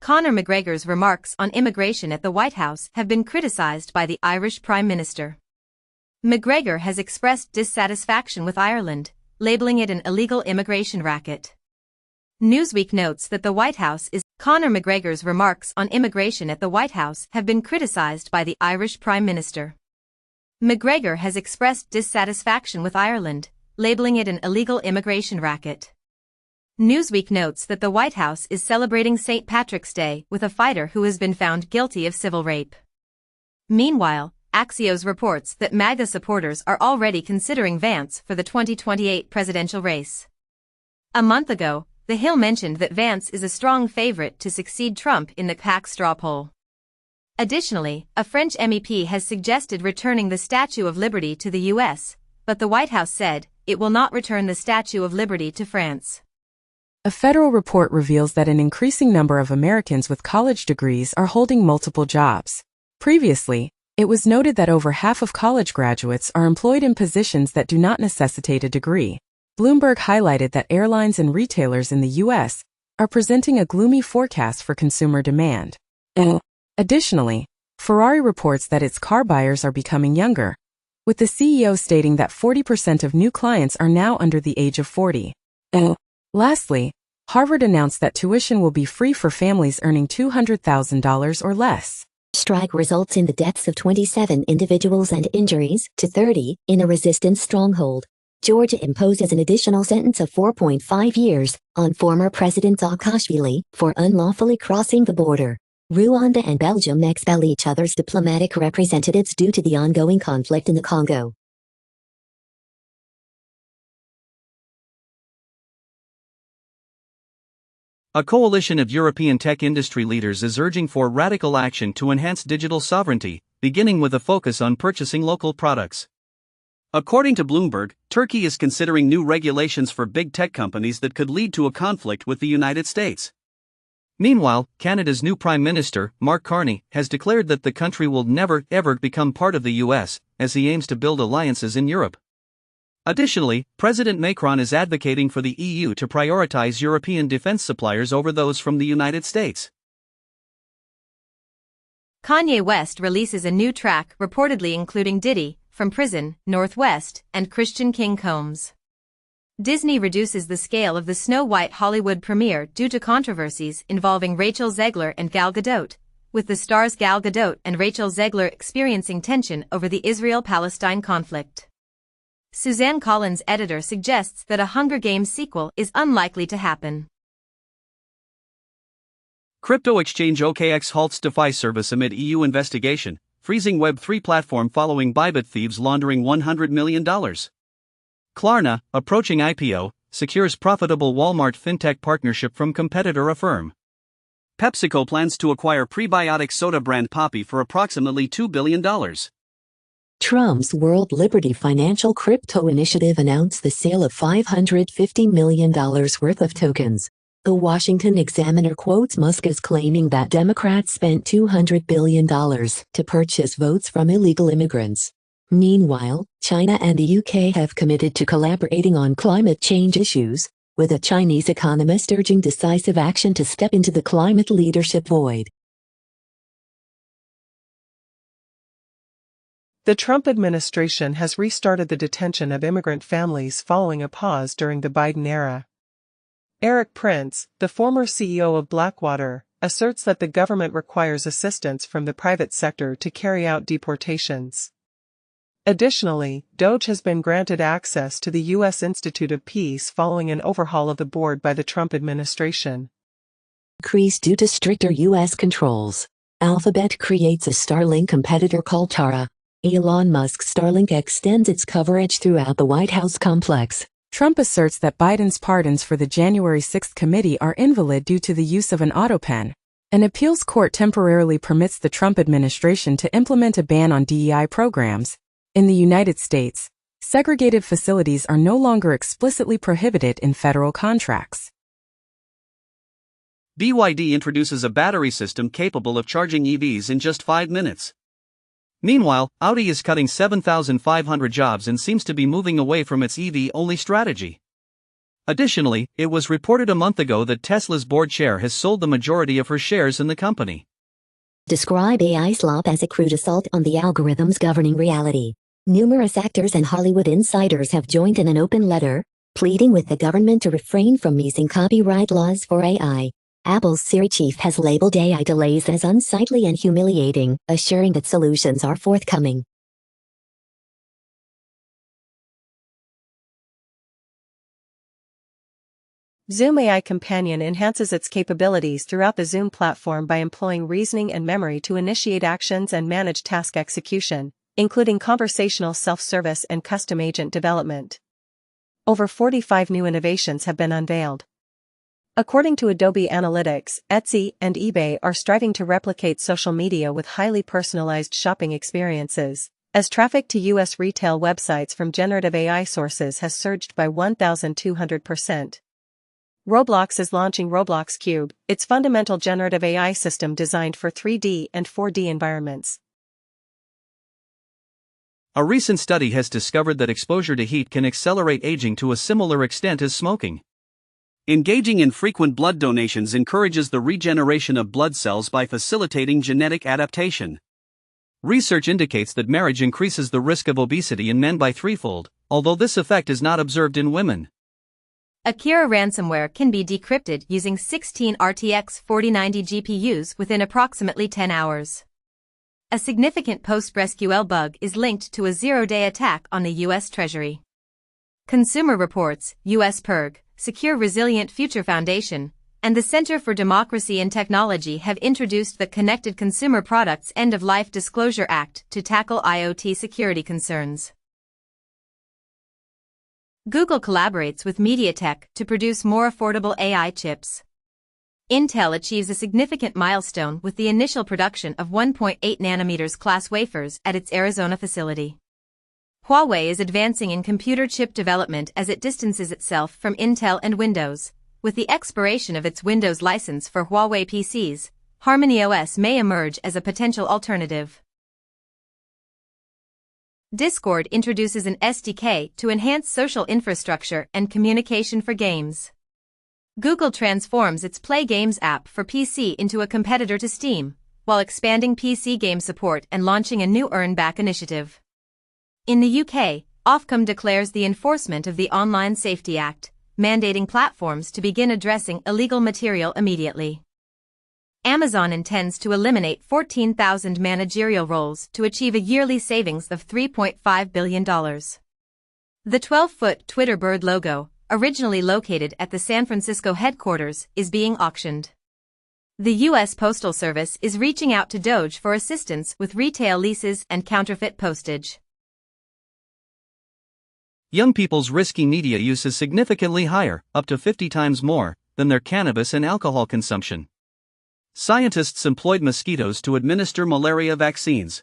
Conor McGregor's remarks on immigration at the White House have been criticized by the Irish Prime Minister. McGregor has expressed dissatisfaction with Ireland, labeling it an illegal immigration racket. Newsweek notes that the White House is Conor McGregor's remarks on immigration at the White House have been criticized by the Irish Prime Minister. McGregor has expressed dissatisfaction with Ireland, labeling it an illegal immigration racket. Newsweek notes that the White House is celebrating St. Patrick's Day with a fighter who has been found guilty of civil rape. Meanwhile, Axios reports that MAGA supporters are already considering Vance for the 2028 presidential race. A month ago, The Hill mentioned that Vance is a strong favorite to succeed Trump in the PAC straw poll. Additionally, a French MEP has suggested returning the Statue of Liberty to the U.S., but the White House said it will not return the Statue of Liberty to France. A federal report reveals that an increasing number of Americans with college degrees are holding multiple jobs. Previously, it was noted that over half of college graduates are employed in positions that do not necessitate a degree. Bloomberg highlighted that airlines and retailers in the U.S. are presenting a gloomy forecast for consumer demand. Additionally, Ferrari reports that its car buyers are becoming younger, with the CEO stating that 40% of new clients are now under the age of 40. Lastly, Harvard announced that tuition will be free for families earning $200,000 or less. Strike results in the deaths of 27 individuals and injuries to 30 in a resistance stronghold. Georgia imposes an additional sentence of 4.5 years on former President Saakashvili for unlawfully crossing the border. Rwanda and Belgium expel each other's diplomatic representatives due to the ongoing conflict in the Congo. A coalition of European tech industry leaders is urging for radical action to enhance digital sovereignty, beginning with a focus on purchasing local products. According to Bloomberg, Turkey is considering new regulations for big tech companies that could lead to a conflict with the United States. Meanwhile, Canada's new Prime Minister, Mark Carney, has declared that the country will never, ever become part of the US, as he aims to build alliances in Europe. Additionally, President Macron is advocating for the EU to prioritize European defense suppliers over those from the United States. Kanye West releases a new track reportedly including Diddy, From Prison, Northwest, and Christian King Combs. Disney reduces the scale of the Snow White Hollywood premiere due to controversies involving Rachel Zegler and Gal Gadot, with the stars Gal Gadot and Rachel Zegler experiencing tension over the Israel-Palestine conflict. Suzanne Collins' editor suggests that a Hunger Games sequel is unlikely to happen. Crypto exchange OKX halts DeFi service amid EU investigation, freezing Web3 platform following Bybit thieves laundering $100 million. Klarna, approaching IPO, secures profitable Walmart fintech partnership from competitor Affirm. PepsiCo plans to acquire prebiotic soda brand Poppi for approximately $2 billion. Trump's World Liberty Financial Crypto Initiative announced the sale of $550 million worth of tokens. The Washington Examiner quotes Musk as claiming that Democrats spent $200 billion to purchase votes from illegal immigrants. Meanwhile, China and the UK have committed to collaborating on climate change issues, with a Chinese economist urging decisive action to step into the climate leadership void. The Trump administration has restarted the detention of immigrant families following a pause during the Biden era. Eric Prince, the former CEO of Blackwater, asserts that the government requires assistance from the private sector to carry out deportations. Additionally, DOJ has been granted access to the U.S. Institute of Peace following an overhaul of the board by the Trump administration. Increase due to stricter U.S. controls. Alphabet creates a Starlink competitor called Tara. Elon Musk's Starlink extends its coverage throughout the White House complex. Trump asserts that Biden's pardons for the January 6 committee are invalid due to the use of an autopen. An appeals court temporarily permits the Trump administration to implement a ban on DEI programs. In the United States, segregated facilities are no longer explicitly prohibited in federal contracts. BYD introduces a battery system capable of charging EVs in just 5 minutes. Meanwhile, Audi is cutting 7,500 jobs and seems to be moving away from its EV-only strategy. Additionally, it was reported a month ago that Tesla's board chair has sold the majority of her shares in the company. Describe AI slop as a crude assault on the algorithms governing reality. Numerous actors and Hollywood insiders have joined in an open letter, pleading with the government to refrain from using copyright laws for AI. Apple's Siri chief has labeled AI delays as unsightly and humiliating, assuring that solutions are forthcoming. Zoom AI Companion enhances its capabilities throughout the Zoom platform by employing reasoning and memory to initiate actions and manage task execution, including conversational self-service and custom agent development. Over 45 new innovations have been unveiled. According to Adobe Analytics, Etsy and eBay are striving to replicate social media with highly personalized shopping experiences, as traffic to U.S. retail websites from generative AI sources has surged by 1,200%. Roblox is launching Roblox Cube, its fundamental generative AI system designed for 3D and 4D environments. A recent study has discovered that exposure to heat can accelerate aging to a similar extent as smoking. Engaging in frequent blood donations encourages the regeneration of blood cells by facilitating genetic adaptation. Research indicates that marriage increases the risk of obesity in men by threefold, although this effect is not observed in women. Akira ransomware can be decrypted using 16 RTX 4090 GPUs within approximately 10 hours. A significant PostgreSQL bug is linked to a zero-day attack on the U.S. Treasury. Consumer Reports, U.S. PIRG, Secure Resilient Future Foundation, and the Center for Democracy and Technology have introduced the Connected Consumer Products End-of-Life Disclosure Act to tackle IoT security concerns. Google collaborates with MediaTek to produce more affordable AI chips. Intel achieves a significant milestone with the initial production of 1.8 nanometers class wafers at its Arizona facility. Huawei is advancing in computer chip development as it distances itself from Intel and Windows. With the expiration of its Windows license for Huawei PCs, HarmonyOS may emerge as a potential alternative. Discord introduces an SDK to enhance social infrastructure and communication for games. Google transforms its Play Games app for PC into a competitor to Steam, while expanding PC game support and launching a new Earn Back initiative. In the UK, Ofcom declares the enforcement of the Online Safety Act, mandating platforms to begin addressing illegal material immediately. Amazon intends to eliminate 14,000 managerial roles to achieve a yearly savings of $3.5 billion. The 12-foot Twitter bird logo, originally located at the San Francisco headquarters, is being auctioned. The U.S. Postal Service is reaching out to Doge for assistance with retail leases and counterfeit postage. Young people's risky media use is significantly higher, up to 50 times more, than their cannabis and alcohol consumption. Scientists employed mosquitoes to administer malaria vaccines.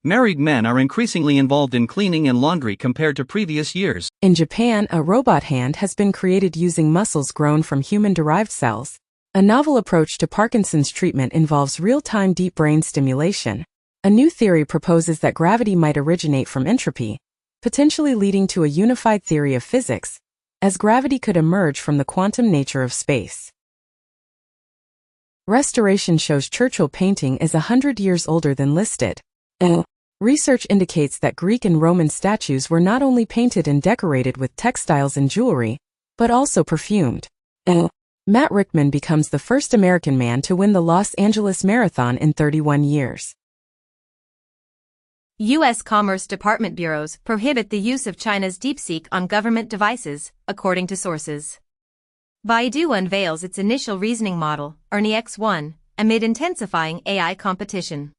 Married men are increasingly involved in cleaning and laundry compared to previous years. In Japan, a robot hand has been created using muscles grown from human-derived cells. A novel approach to Parkinson's treatment involves real-time deep brain stimulation. A new theory proposes that gravity might originate from entropy, potentially leading to a unified theory of physics, as gravity could emerge from the quantum nature of space. Restoration shows Churchill painting is 100 years older than listed. Research indicates that Greek and Roman statues were not only painted and decorated with textiles and jewelry, but also perfumed. Matt Rickman becomes the first American man to win the Los Angeles Marathon in 31 years. U.S. Commerce Department bureaus prohibit the use of China's DeepSeek on government devices, according to sources. Baidu unveils its initial reasoning model, Ernie X1, amid intensifying AI competition.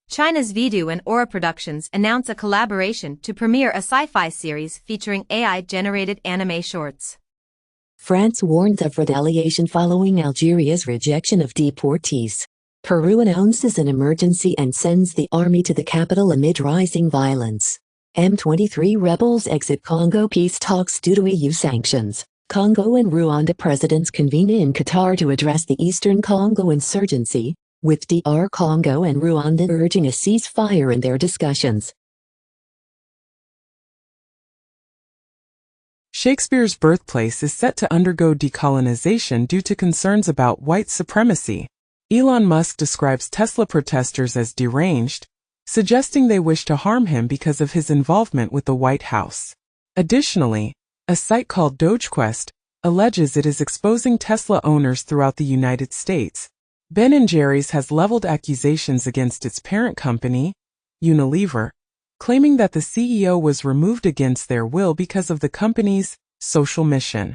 China's Vidu and Aura Productions announce a collaboration to premiere a sci-fi series featuring AI-generated anime shorts. France warns of retaliation following Algeria's rejection of deportees. Peru announces an emergency and sends the army to the capital amid rising violence. M23 rebels exit Congo peace talks due to EU sanctions. Congo and Rwanda presidents convene in Qatar to address the Eastern Congo insurgency, with DR Congo and Rwanda urging a ceasefire in their discussions. Shakespeare's birthplace is set to undergo decolonization due to concerns about white supremacy. Elon Musk describes Tesla protesters as deranged, suggesting they wish to harm him because of his involvement with the White House. Additionally, a site called DogeQuest alleges it is exposing Tesla owners throughout the United States. Ben & Jerry's has leveled accusations against its parent company, Unilever, claiming that the CEO was removed against their will because of the company's social mission.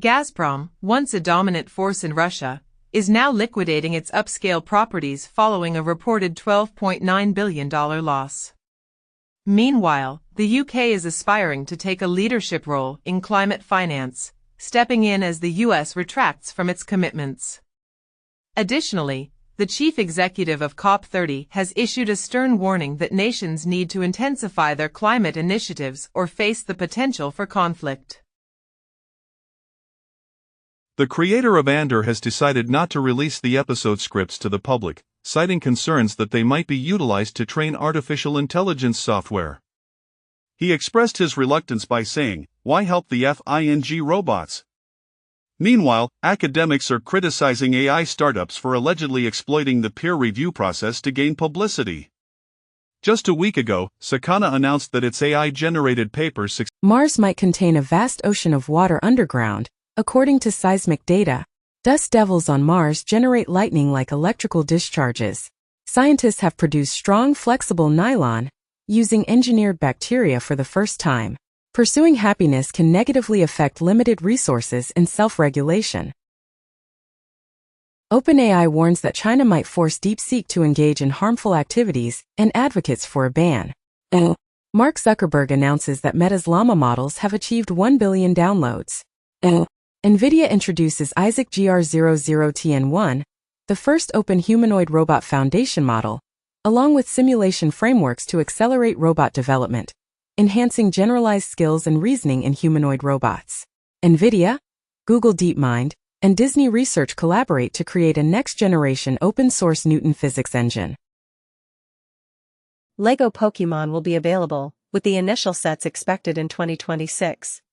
Gazprom, once a dominant force in Russia, is now liquidating its upscale properties following a reported $12.9 billion loss. Meanwhile, the UK is aspiring to take a leadership role in climate finance, stepping in as the US retracts from its commitments. Additionally, the chief executive of COP30 has issued a stern warning that nations need to intensify their climate initiatives or face the potential for conflict. The creator of Andor has decided not to release the episode scripts to the public, citing concerns that they might be utilized to train artificial intelligence software. He expressed his reluctance by saying, "Why help the FING robots?" Meanwhile, academics are criticizing AI startups for allegedly exploiting the peer review process to gain publicity. Just a week ago, Sakana announced that its AI-generated paper Mars might contain a vast ocean of water underground, according to seismic data. Dust devils on Mars generate lightning like electrical discharges. Scientists have produced strong, flexible nylon using engineered bacteria for the first time. Pursuing happiness can negatively affect limited resources and self-regulation. OpenAI warns that China might force DeepSeek to engage in harmful activities and advocates for a ban. Mark Zuckerberg announces that Meta's Llama models have achieved 1 billion downloads. NVIDIA introduces Isaac GR00TN1, the first open humanoid robot foundation model, along with simulation frameworks to accelerate robot development, enhancing generalized skills and reasoning in humanoid robots. NVIDIA, Google DeepMind, and Disney Research collaborate to create a next-generation open-source Newton physics engine. LEGO Pokémon will be available, with the initial sets expected in 2026.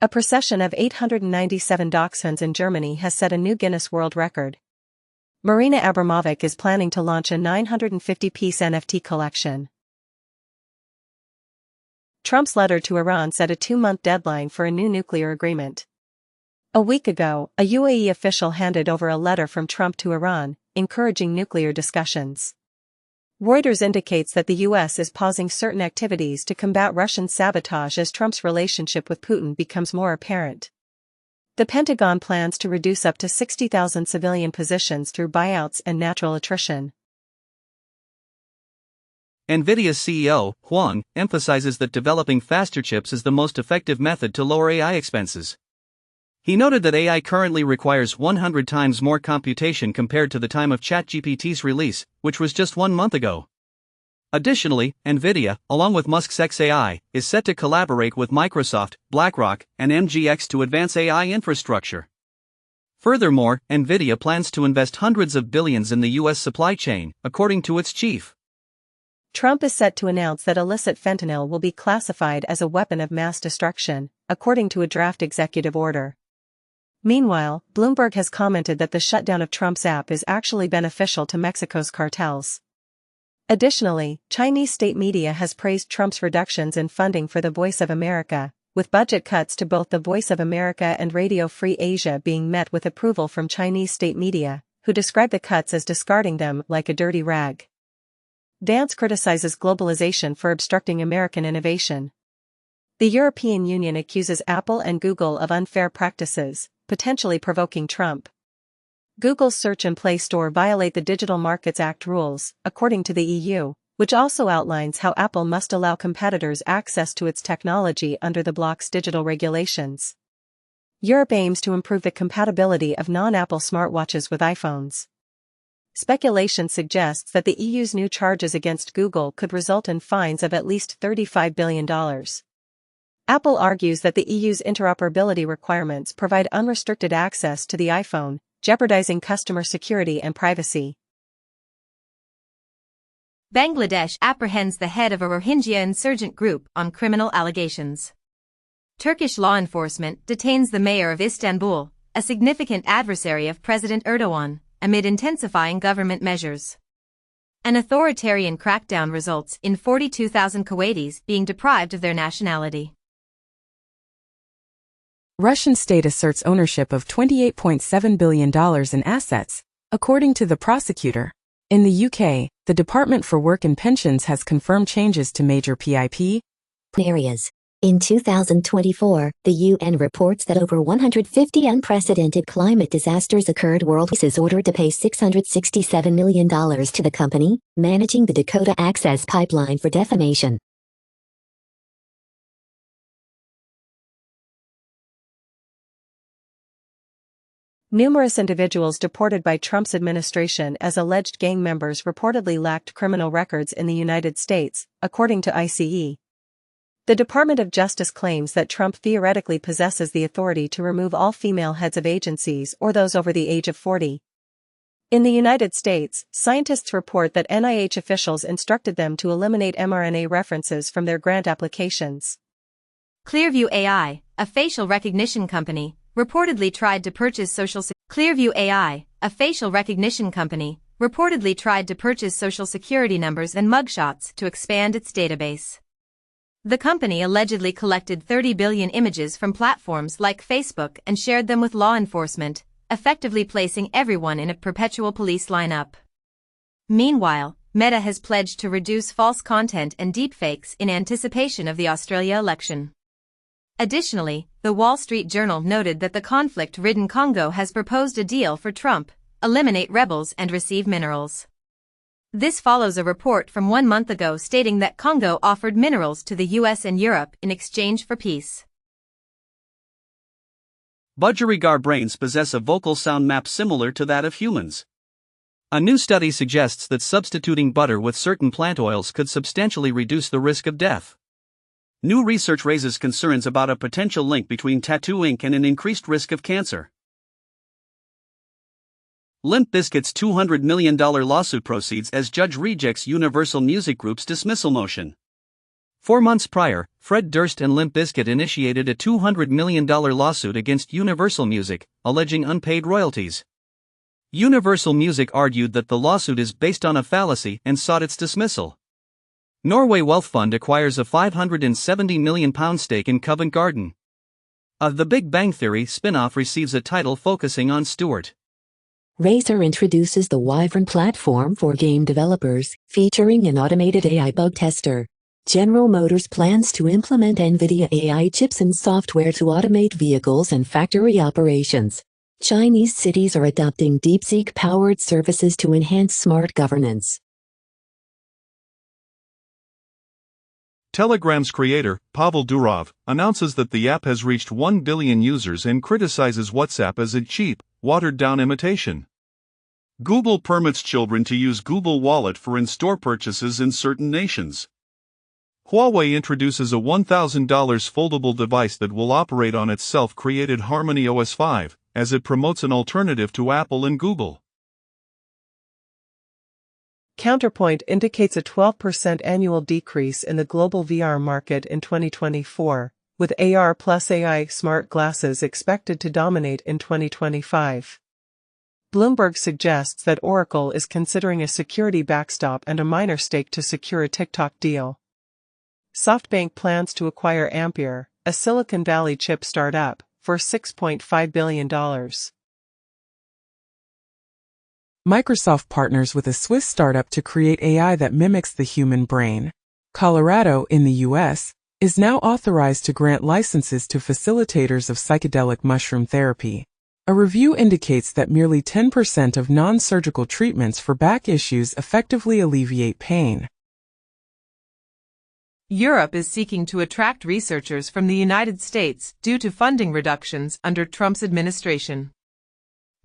A procession of 897 dachshunds in Germany has set a new Guinness World Record. Marina Abramovic is planning to launch a 950-piece NFT collection. Trump's letter to Iran set a 2-month deadline for a new nuclear agreement. A week ago, a UAE official handed over a letter from Trump to Iran, encouraging nuclear discussions. Reuters indicates that the U.S. is pausing certain activities to combat Russian sabotage as Trump's relationship with Putin becomes more apparent. The Pentagon plans to reduce up to 60,000 civilian positions through buyouts and natural attrition. NVIDIA's CEO, Huang, emphasizes that developing faster chips is the most effective method to lower AI expenses. He noted that AI currently requires 100 times more computation compared to the time of ChatGPT's release, which was just 1 month ago. Additionally, NVIDIA, along with Musk's xAI, is set to collaborate with Microsoft, BlackRock, and MGX to advance AI infrastructure. Furthermore, NVIDIA plans to invest hundreds of billions in the U.S. supply chain, according to its chief. Trump is set to announce that illicit fentanyl will be classified as a weapon of mass destruction, according to a draft executive order. Meanwhile, Bloomberg has commented that the shutdown of Trump's app is actually beneficial to Mexico's cartels. Additionally, Chinese state media has praised Trump's reductions in funding for the Voice of America, with budget cuts to both the Voice of America and Radio Free Asia being met with approval from Chinese state media, who describe the cuts as discarding them like a dirty rag. Dance criticizes globalization for obstructing American innovation. The European Union accuses Apple and Google of unfair practices, potentially provoking Trump. Google's Search and Play Store violate the Digital Markets Act rules, according to the EU, which also outlines how Apple must allow competitors access to its technology under the bloc's digital regulations. Europe aims to improve the compatibility of non-Apple smartwatches with iPhones. Speculation suggests that the EU's new charges against Google could result in fines of at least $35 billion. Apple argues that the EU's interoperability requirements provide unrestricted access to the iPhone, jeopardizing customer security and privacy. Bangladesh apprehends the head of a Rohingya insurgent group on criminal allegations. Turkish law enforcement detains the mayor of Istanbul, a significant adversary of President Erdogan, amid intensifying government measures. An authoritarian crackdown results in 42,000 Kuwaitis being deprived of their nationality. Russian state asserts ownership of $28.7 billion in assets, according to the prosecutor. In the UK, the Department for Work and Pensions has confirmed changes to major PIP areas. In 2024, the UN reports that over 150 unprecedented climate disasters occurred worldwide. Is ordered to pay $667 million to the company managing the Dakota Access Pipeline for defamation. Numerous individuals deported by Trump's administration as alleged gang members reportedly lacked criminal records in the United States, according to ICE. The Department of Justice claims that Trump theoretically possesses the authority to remove all female heads of agencies or those over the age of 40. In the United States, scientists report that NIH officials instructed them to eliminate mRNA references from their grant applications. Clearview AI, a facial recognition company, reportedly tried to purchase Social Security numbers and mugshots to expand its database. The company allegedly collected 30 billion images from platforms like Facebook and shared them with law enforcement, effectively placing everyone in a perpetual police lineup. Meanwhile, Meta has pledged to reduce false content and deepfakes in anticipation of the Australia election. Additionally, the Wall Street Journal noted that the conflict-ridden Congo has proposed a deal for Trump: eliminate rebels and receive minerals. This follows a report from 1 month ago stating that Congo offered minerals to the US and Europe in exchange for peace. Budgerigar brains possess a vocal sound map similar to that of humans. A new study suggests that substituting butter with certain plant oils could substantially reduce the risk of death. New research raises concerns about a potential link between tattoo ink and an increased risk of cancer. Limp Bizkit's $200 million lawsuit proceeds as judge rejects Universal Music Group's dismissal motion. 4 months prior, Fred Durst and Limp Bizkit initiated a $200 million lawsuit against Universal Music, alleging unpaid royalties. Universal Music argued that the lawsuit is based on a fallacy and sought its dismissal. Norway Wealth Fund acquires a £570 million stake in Covent Garden. The Big Bang Theory spin-off receives a title focusing on Stewart. Razer introduces the Wyvern platform for game developers, featuring an automated AI bug tester. General Motors plans to implement NVIDIA AI chips and software to automate vehicles and factory operations. Chinese cities are adopting DeepSeek-powered services to enhance smart governance. Telegram's creator, Pavel Durov, announces that the app has reached 1 billion users and criticizes WhatsApp as a cheap, watered-down imitation. Google permits children to use Google Wallet for in-store purchases in certain nations. Huawei introduces a $1,000 foldable device that will operate on its self-created Harmony OS 5, as it promotes an alternative to Apple and Google. Counterpoint indicates a 12% annual decrease in the global VR market in 2024, with AR plus AI smart glasses expected to dominate in 2025. Bloomberg suggests that Oracle is considering a security backstop and a minor stake to secure a TikTok deal. SoftBank plans to acquire Ampere, a Silicon Valley chip startup, for $6.5 billion. Microsoft partners with a Swiss startup to create AI that mimics the human brain. Colorado, in the U.S., is now authorized to grant licenses to facilitators of psychedelic mushroom therapy. A review indicates that merely 10% of non-surgical treatments for back issues effectively alleviate pain. Europe is seeking to attract researchers from the United States due to funding reductions under Trump's administration.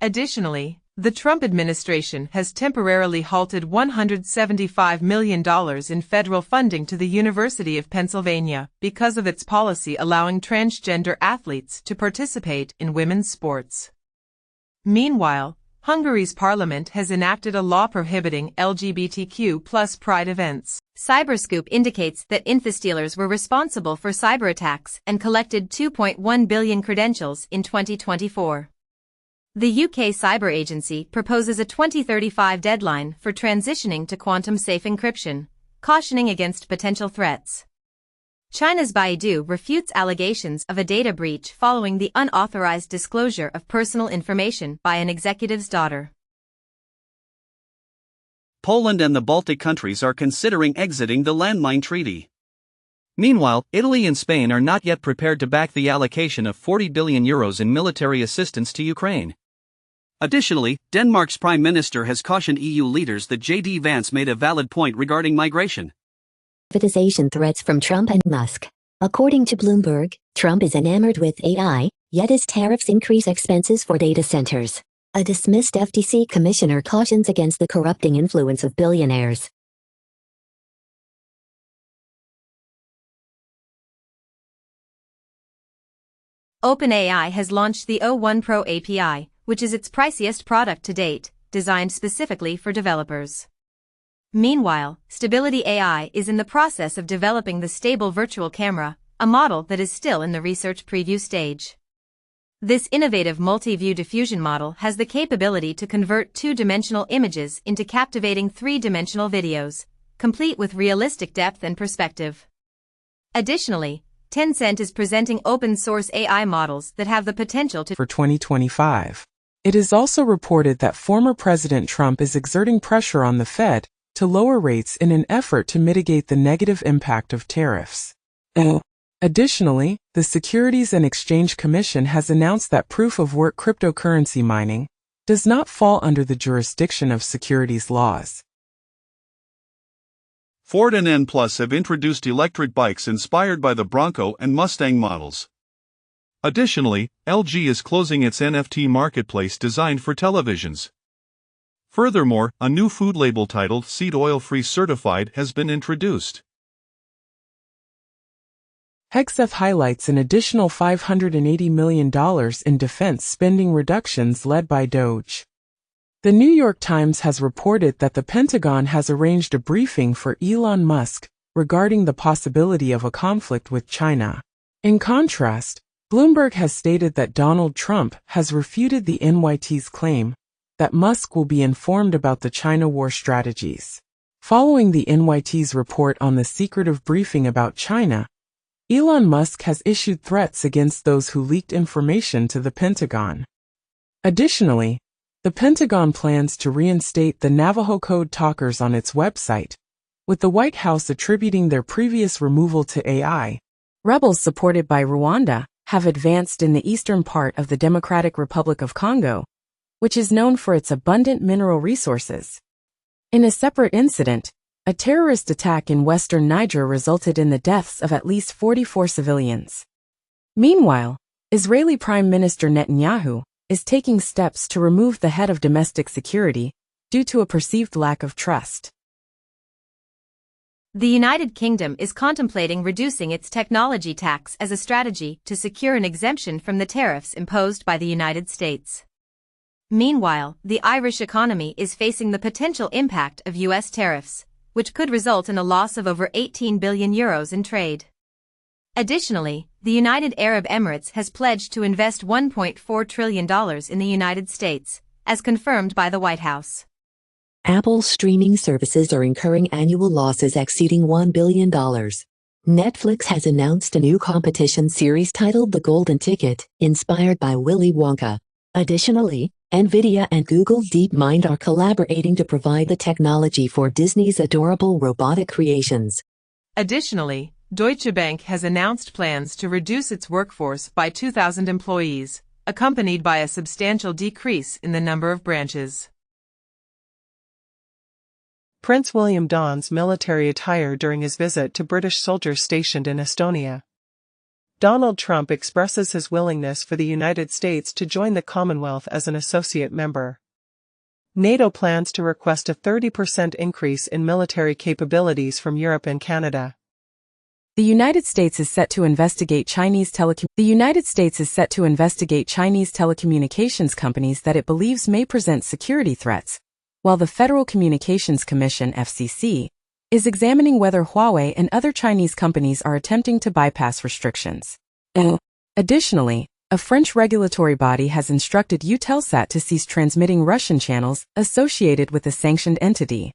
Additionally, the Trump administration has temporarily halted $175 million in federal funding to the University of Pennsylvania because of its policy allowing transgender athletes to participate in women's sports. Meanwhile, Hungary's parliament has enacted a law prohibiting LGBTQ+ pride events. Cyberscoop indicates that infostealers were responsible for cyber attacks and collected 2.1 billion credentials in 2024. The UK Cyber Agency proposes a 2035 deadline for transitioning to quantum-safe encryption, cautioning against potential threats. China's Baidu refutes allegations of a data breach following the unauthorized disclosure of personal information by an executive's daughter. Poland and the Baltic countries are considering exiting the landmine treaty. Meanwhile, Italy and Spain are not yet prepared to back the allocation of €40 billion in military assistance to Ukraine. Additionally, Denmark's Prime Minister has cautioned EU leaders that J.D. Vance made a valid point regarding migration. Privatization threats from Trump and Musk. According to Bloomberg, Trump is enamored with AI, yet his tariffs increase expenses for data centers. A dismissed FTC commissioner cautions against the corrupting influence of billionaires. OpenAI has launched the O1 Pro API, which is its priciest product to date, designed specifically for developers. Meanwhile, Stability AI is in the process of developing the Stable Virtual Camera, a model that is still in the research preview stage. This innovative multi-view diffusion model has the capability to convert two-dimensional images into captivating three-dimensional videos, complete with realistic depth and perspective. Additionally, Tencent is presenting open-source AI models that have the potential to for 2025. It is also reported that former President Trump is exerting pressure on the Fed to lower rates in an effort to mitigate the negative impact of tariffs. Additionally, the Securities and Exchange Commission has announced that proof-of-work cryptocurrency mining does not fall under the jurisdiction of securities laws. Ford and N Plus have introduced electric bikes inspired by the Bronco and Mustang models. Additionally, LG is closing its NFT marketplace designed for televisions. Furthermore, a new food label titled Seed Oil Free Certified has been introduced. Hegseth highlights an additional $580 million in defense spending reductions led by DOGE. The New York Times has reported that the Pentagon has arranged a briefing for Elon Musk regarding the possibility of a conflict with China. In contrast, Bloomberg has stated that Donald Trump has refuted the NYT's claim that Musk will be informed about the China war strategies. Following the NYT's report on the secretive briefing about China, Elon Musk has issued threats against those who leaked information to the Pentagon. Additionally, the Pentagon plans to reinstate the Navajo Code talkers on its website, with the White House attributing their previous removal to AI. Rebels supported by Rwanda have advanced in the eastern part of the Democratic Republic of Congo, which is known for its abundant mineral resources. In a separate incident, a terrorist attack in western Niger resulted in the deaths of at least 44 civilians. Meanwhile, Israeli Prime Minister Netanyahu is taking steps to remove the head of domestic security due to a perceived lack of trust. The United Kingdom is contemplating reducing its technology tax as a strategy to secure an exemption from the tariffs imposed by the United States. Meanwhile, the Irish economy is facing the potential impact of U.S. tariffs, which could result in a loss of over €18 billion in trade. Additionally, the United Arab Emirates has pledged to invest $1.4 trillion in the United States, as confirmed by the White House. Apple's streaming services are incurring annual losses exceeding $1 billion. Netflix has announced a new competition series titled The Golden Ticket, inspired by Willy Wonka. Additionally, NVIDIA and Google DeepMind are collaborating to provide the technology for Disney's adorable robotic creations. Additionally, Deutsche Bank has announced plans to reduce its workforce by 2,000 employees, accompanied by a substantial decrease in the number of branches. Prince William dons military attire during his visit to British soldiers stationed in Estonia. Donald Trump expresses his willingness for the United States to join the Commonwealth as an associate member. NATO plans to request a 30% increase in military capabilities from Europe and Canada. The United States is set to investigate Chinese telecommunications companies that it believes may present security threats, while the Federal Communications Commission (FCC) is examining whether Huawei and other Chinese companies are attempting to bypass restrictions. Additionally, a French regulatory body has instructed Eutelsat to cease transmitting Russian channels associated with the sanctioned entity.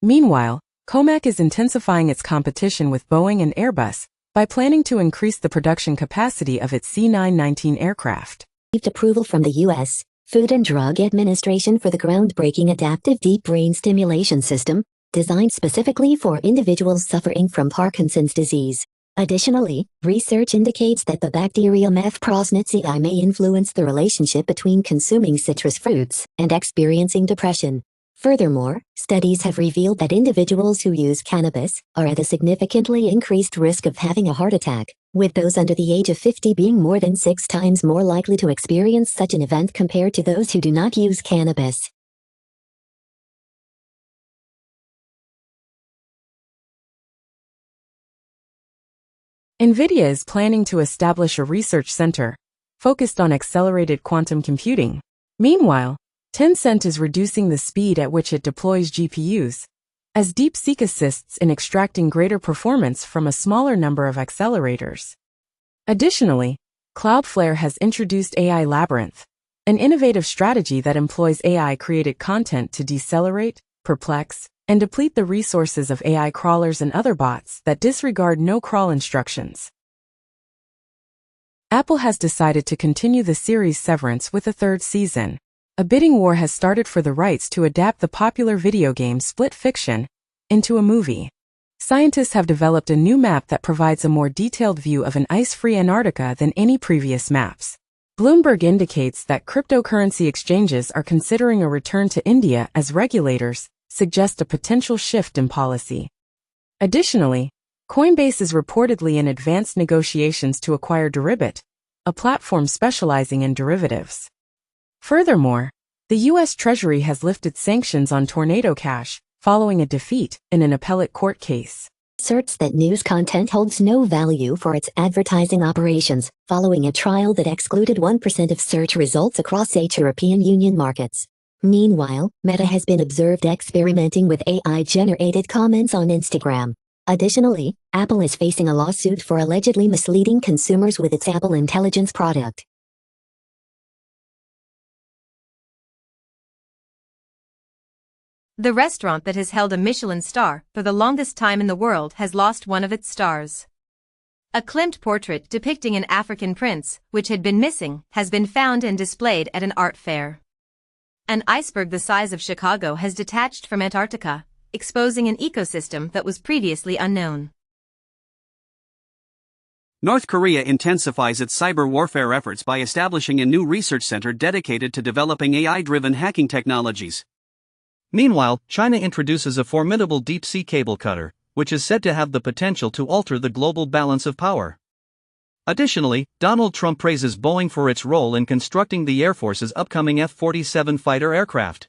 Meanwhile, Comac is intensifying its competition with Boeing and Airbus by planning to increase the production capacity of its C919 aircraft. Received approval from the U.S. Food and Drug Administration for the groundbreaking adaptive deep brain stimulation system, designed specifically for individuals suffering from Parkinson's disease. Additionally, research indicates that the bacteria methprosnitzi may influence the relationship between consuming citrus fruits and experiencing depression. Furthermore, studies have revealed that individuals who use cannabis are at a significantly increased risk of having a heart attack, with those under the age of 50 being more than 6 times more likely to experience such an event compared to those who do not use cannabis. NVIDIA is planning to establish a research center focused on accelerated quantum computing. Meanwhile, Tencent is reducing the speed at which it deploys GPUs, as DeepSeek assists in extracting greater performance from a smaller number of accelerators. Additionally, Cloudflare has introduced AI Labyrinth, an innovative strategy that employs AI-created content to decelerate, perplex, and deplete the resources of AI crawlers and other bots that disregard no-crawl instructions. Apple has decided to continue the series Severance with a third season. A bidding war has started for the rights to adapt the popular video game Split Fiction into a movie. Scientists have developed a new map that provides a more detailed view of an ice-free Antarctica than any previous maps. Bloomberg indicates that cryptocurrency exchanges are considering a return to India as regulators suggest a potential shift in policy. Additionally, Coinbase is reportedly in advanced negotiations to acquire Deribit, a platform specializing in derivatives. Furthermore, the U.S. Treasury has lifted sanctions on Tornado Cash following a defeat in an appellate court case. Asserts that news content holds no value for its advertising operations, following a trial that excluded 1% of search results across 8 European Union markets. Meanwhile, Meta has been observed experimenting with AI-generated comments on Instagram. Additionally, Apple is facing a lawsuit for allegedly misleading consumers with its Apple Intelligence product. The restaurant that has held a Michelin star for the longest time in the world has lost one of its stars. A Klimt portrait depicting an African prince, which had been missing, has been found and displayed at an art fair. An iceberg the size of Chicago has detached from Antarctica, exposing an ecosystem that was previously unknown. North Korea intensifies its cyber warfare efforts by establishing a new research center dedicated to developing AI-driven hacking technologies. Meanwhile, China introduces a formidable deep-sea cable cutter, which is said to have the potential to alter the global balance of power. Additionally, Donald Trump praises Boeing for its role in constructing the Air Force's upcoming F-47 fighter aircraft.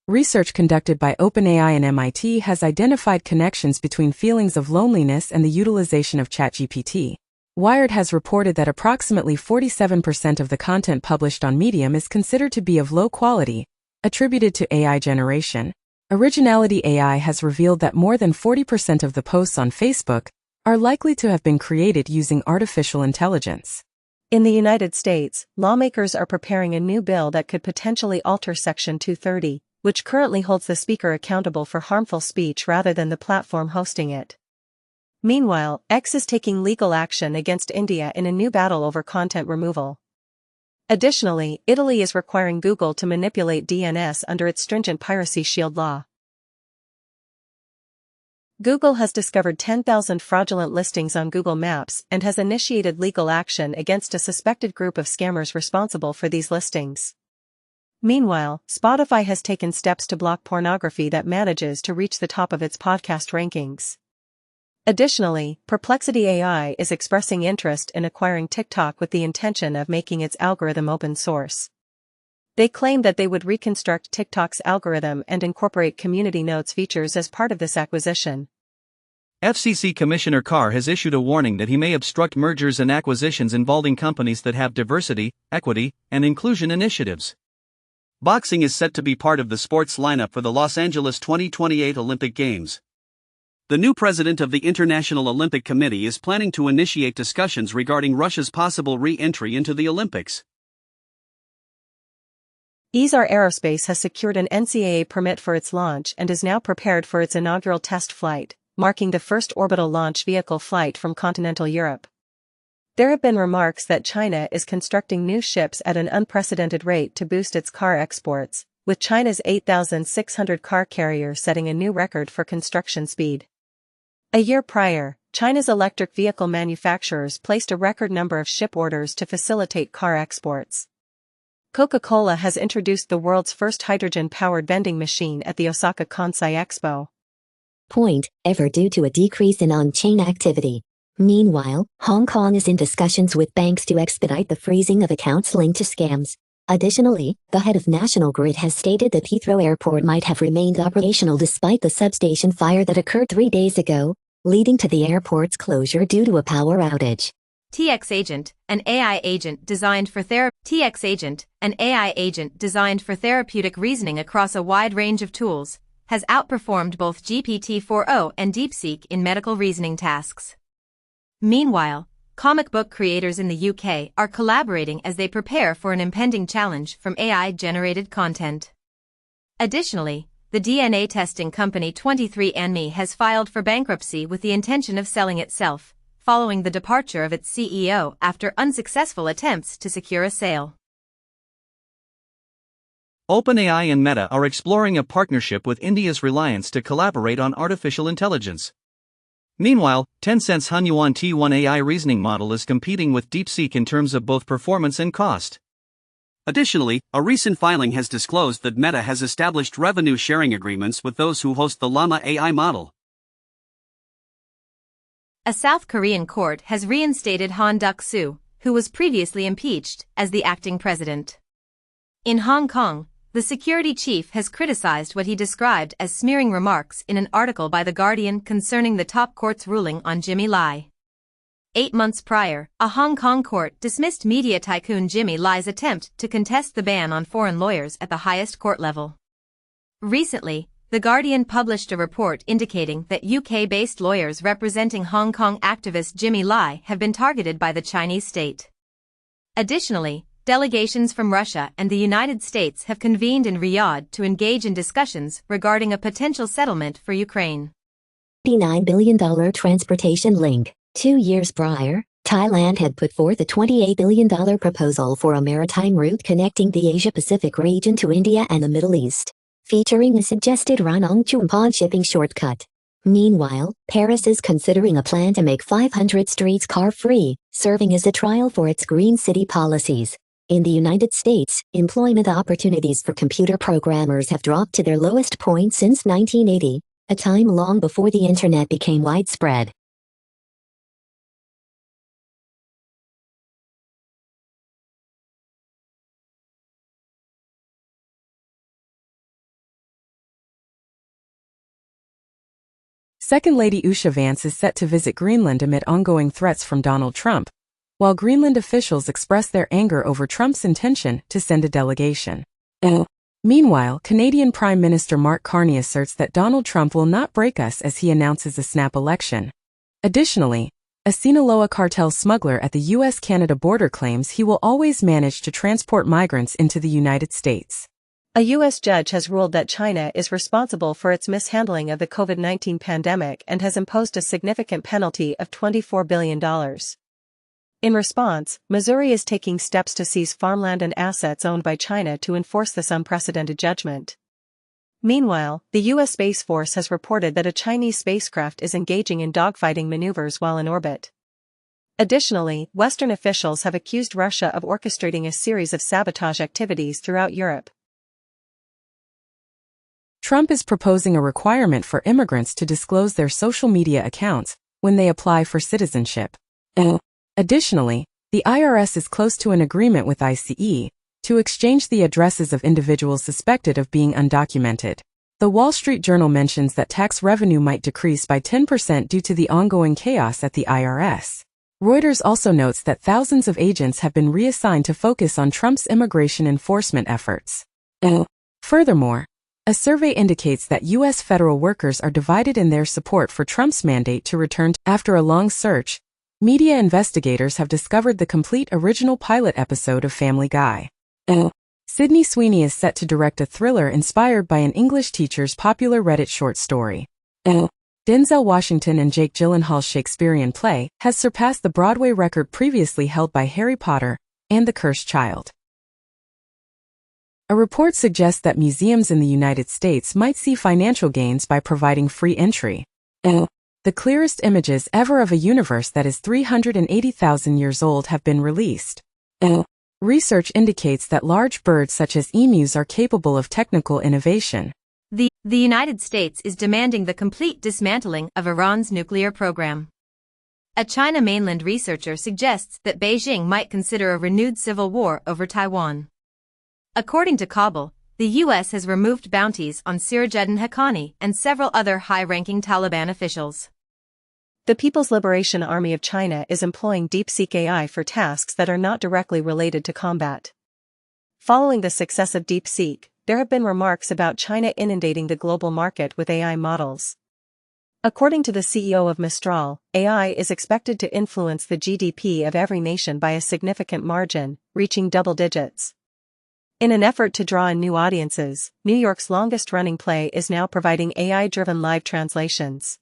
Research conducted by OpenAI and MIT has identified connections between feelings of loneliness and the utilization of ChatGPT. Wired has reported that approximately 47% of the content published on Medium is considered to be of low quality, attributed to AI generation. Originality AI has revealed that more than 40% of the posts on Facebook are likely to have been created using artificial intelligence. In the United States, lawmakers are preparing a new bill that could potentially alter Section 230, which currently holds the speaker accountable for harmful speech rather than the platform hosting it. Meanwhile, X is taking legal action against India in a new battle over content removal. Additionally, Italy is requiring Google to manipulate DNS under its stringent Piracy Shield law. Google has discovered 10,000 fraudulent listings on Google Maps and has initiated legal action against a suspected group of scammers responsible for these listings. Meanwhile, Spotify has taken steps to block pornography that manages to reach the top of its podcast rankings. Additionally, Perplexity AI is expressing interest in acquiring TikTok with the intention of making its algorithm open source. They claim that they would reconstruct TikTok's algorithm and incorporate community notes features as part of this acquisition. FCC Commissioner Carr has issued a warning that he may obstruct mergers and acquisitions involving companies that have diversity, equity, and inclusion initiatives. Boxing is set to be part of the sports lineup for the Los Angeles 2028 Olympic Games. The new president of the International Olympic Committee is planning to initiate discussions regarding Russia's possible re-entry into the Olympics. ESAR Aerospace has secured an NCAA permit for its launch and is now prepared for its inaugural test flight, marking the first orbital launch vehicle flight from continental Europe. There have been remarks that China is constructing new ships at an unprecedented rate to boost its car exports, with China's 8,600 car carrier setting a new record for construction speed. A year prior, China's electric vehicle manufacturers placed a record number of ship orders to facilitate car exports. Coca-Cola has introduced the world's first hydrogen-powered vending machine at the Osaka Kansai Expo. Ever due to a decrease in on-chain activity. Meanwhile, Hong Kong is in discussions with banks to expedite the freezing of accounts linked to scams. Additionally, the head of National Grid has stated that Heathrow Airport might have remained operational despite the substation fire that occurred 3 days ago, leading to the airport's closure due to a power outage. TX Agent, an AI agent designed for therapeutic reasoning across a wide range of tools, has outperformed both GPT-4o and DeepSeek in medical reasoning tasks. Meanwhile, comic book creators in the UK are collaborating as they prepare for an impending challenge from AI-generated content. Additionally, the DNA testing company 23andMe has filed for bankruptcy with the intention of selling itself, following the departure of its CEO after unsuccessful attempts to secure a sale. OpenAI and Meta are exploring a partnership with India's Reliance to collaborate on artificial intelligence. Meanwhile, Tencent's Hunyuan T1 AI reasoning model is competing with DeepSeek in terms of both performance and cost. Additionally, a recent filing has disclosed that Meta has established revenue-sharing agreements with those who host the Llama AI model. A South Korean court has reinstated Han Duck-soo, who was previously impeached, as the acting president. In Hong Kong, the security chief has criticized what he described as smearing remarks in an article by The Guardian concerning the top court's ruling on Jimmy Lai. 8 months prior, a Hong Kong court dismissed media tycoon Jimmy Lai's attempt to contest the ban on foreign lawyers at the highest court level. Recently, The Guardian published a report indicating that UK-based lawyers representing Hong Kong activist Jimmy Lai have been targeted by the Chinese state. Additionally, delegations from Russia and the United States have convened in Riyadh to engage in discussions regarding a potential settlement for Ukraine. $59 billion transportation link. 2 years prior, Thailand had put forth a $28 billion proposal for a maritime route connecting the Asia-Pacific region to India and the Middle East, featuring a suggested Ranong-Chumphon shipping shortcut. Meanwhile, Paris is considering a plan to make 500 streets car-free, serving as a trial for its green city policies. In the United States, employment opportunities for computer programmers have dropped to their lowest point since 1980, a time long before the Internet became widespread. Second Lady Usha Vance is set to visit Greenland amid ongoing threats from Donald Trump, while Greenland officials express their anger over Trump's intention to send a delegation. Meanwhile, Canadian Prime Minister Mark Carney asserts that Donald Trump will not break us as he announces a snap election. Additionally, a Sinaloa cartel smuggler at the U.S.-Canada border claims he will always manage to transport migrants into the United States. A U.S. judge has ruled that China is responsible for its mishandling of the COVID-19 pandemic and has imposed a significant penalty of $24 billion. In response, Missouri is taking steps to seize farmland and assets owned by China to enforce this unprecedented judgment. Meanwhile, the U.S. Space Force has reported that a Chinese spacecraft is engaging in dogfighting maneuvers while in orbit. Additionally, Western officials have accused Russia of orchestrating a series of sabotage activities throughout Europe. Trump is proposing a requirement for immigrants to disclose their social media accounts when they apply for citizenship. Additionally, the IRS is close to an agreement with ICE to exchange the addresses of individuals suspected of being undocumented. The Wall Street Journal mentions that tax revenue might decrease by 10% due to the ongoing chaos at the IRS. Reuters also notes that thousands of agents have been reassigned to focus on Trump's immigration enforcement efforts. Furthermore, a survey indicates that U.S. federal workers are divided in their support for Trump's mandate to return. After a long search, media investigators have discovered the complete original pilot episode of Family Guy. Sydney Sweeney is set to direct a thriller inspired by an English teacher's popular Reddit short story. Denzel Washington and Jake Gyllenhaal's Shakespearean play has surpassed the Broadway record previously held by Harry Potter and the Cursed Child. A report suggests that museums in the United States might see financial gains by providing free entry. The clearest images ever of a universe that is 380,000 years old have been released. Research indicates that large birds such as emus are capable of technical innovation. The United States is demanding the complete dismantling of Iran's nuclear program. A China mainland researcher suggests that Beijing might consider a renewed civil war over Taiwan. According to Kabul, the U.S. has removed bounties on Sirajuddin Haqqani and several other high-ranking Taliban officials. The People's Liberation Army of China is employing DeepSeek AI for tasks that are not directly related to combat. Following the success of DeepSeek, there have been remarks about China inundating the global market with AI models. According to the CEO of Mistral, AI is expected to influence the GDP of every nation by a significant margin, reaching double digits. In an effort to draw in new audiences, New York's longest-running play is now providing AI-driven live translations.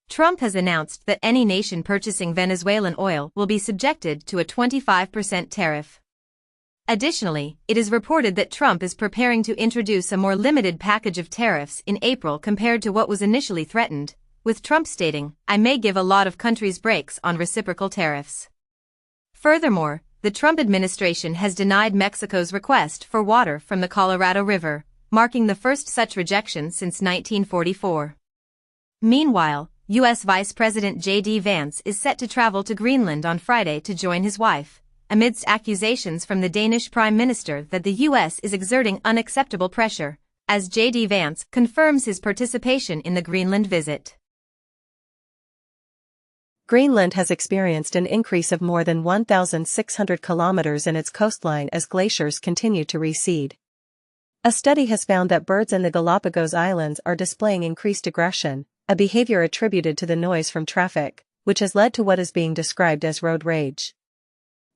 Trump has announced that any nation purchasing Venezuelan oil will be subjected to a 25% tariff. Additionally, it is reported that Trump is preparing to introduce a more limited package of tariffs in April compared to what was initially threatened, with Trump stating, "I may give a lot of countries breaks on reciprocal tariffs." Furthermore, the Trump administration has denied Mexico's request for water from the Colorado River, marking the first such rejection since 1944. Meanwhile, U.S. Vice President J.D. Vance is set to travel to Greenland on Friday to join his wife, amidst accusations from the Danish Prime Minister that the U.S. is exerting unacceptable pressure, as J.D. Vance confirms his participation in the Greenland visit. Greenland has experienced an increase of more than 1,600 kilometers in its coastline as glaciers continue to recede. A study has found that birds in the Galapagos Islands are displaying increased aggression, a behavior attributed to the noise from traffic, which has led to what is being described as road rage.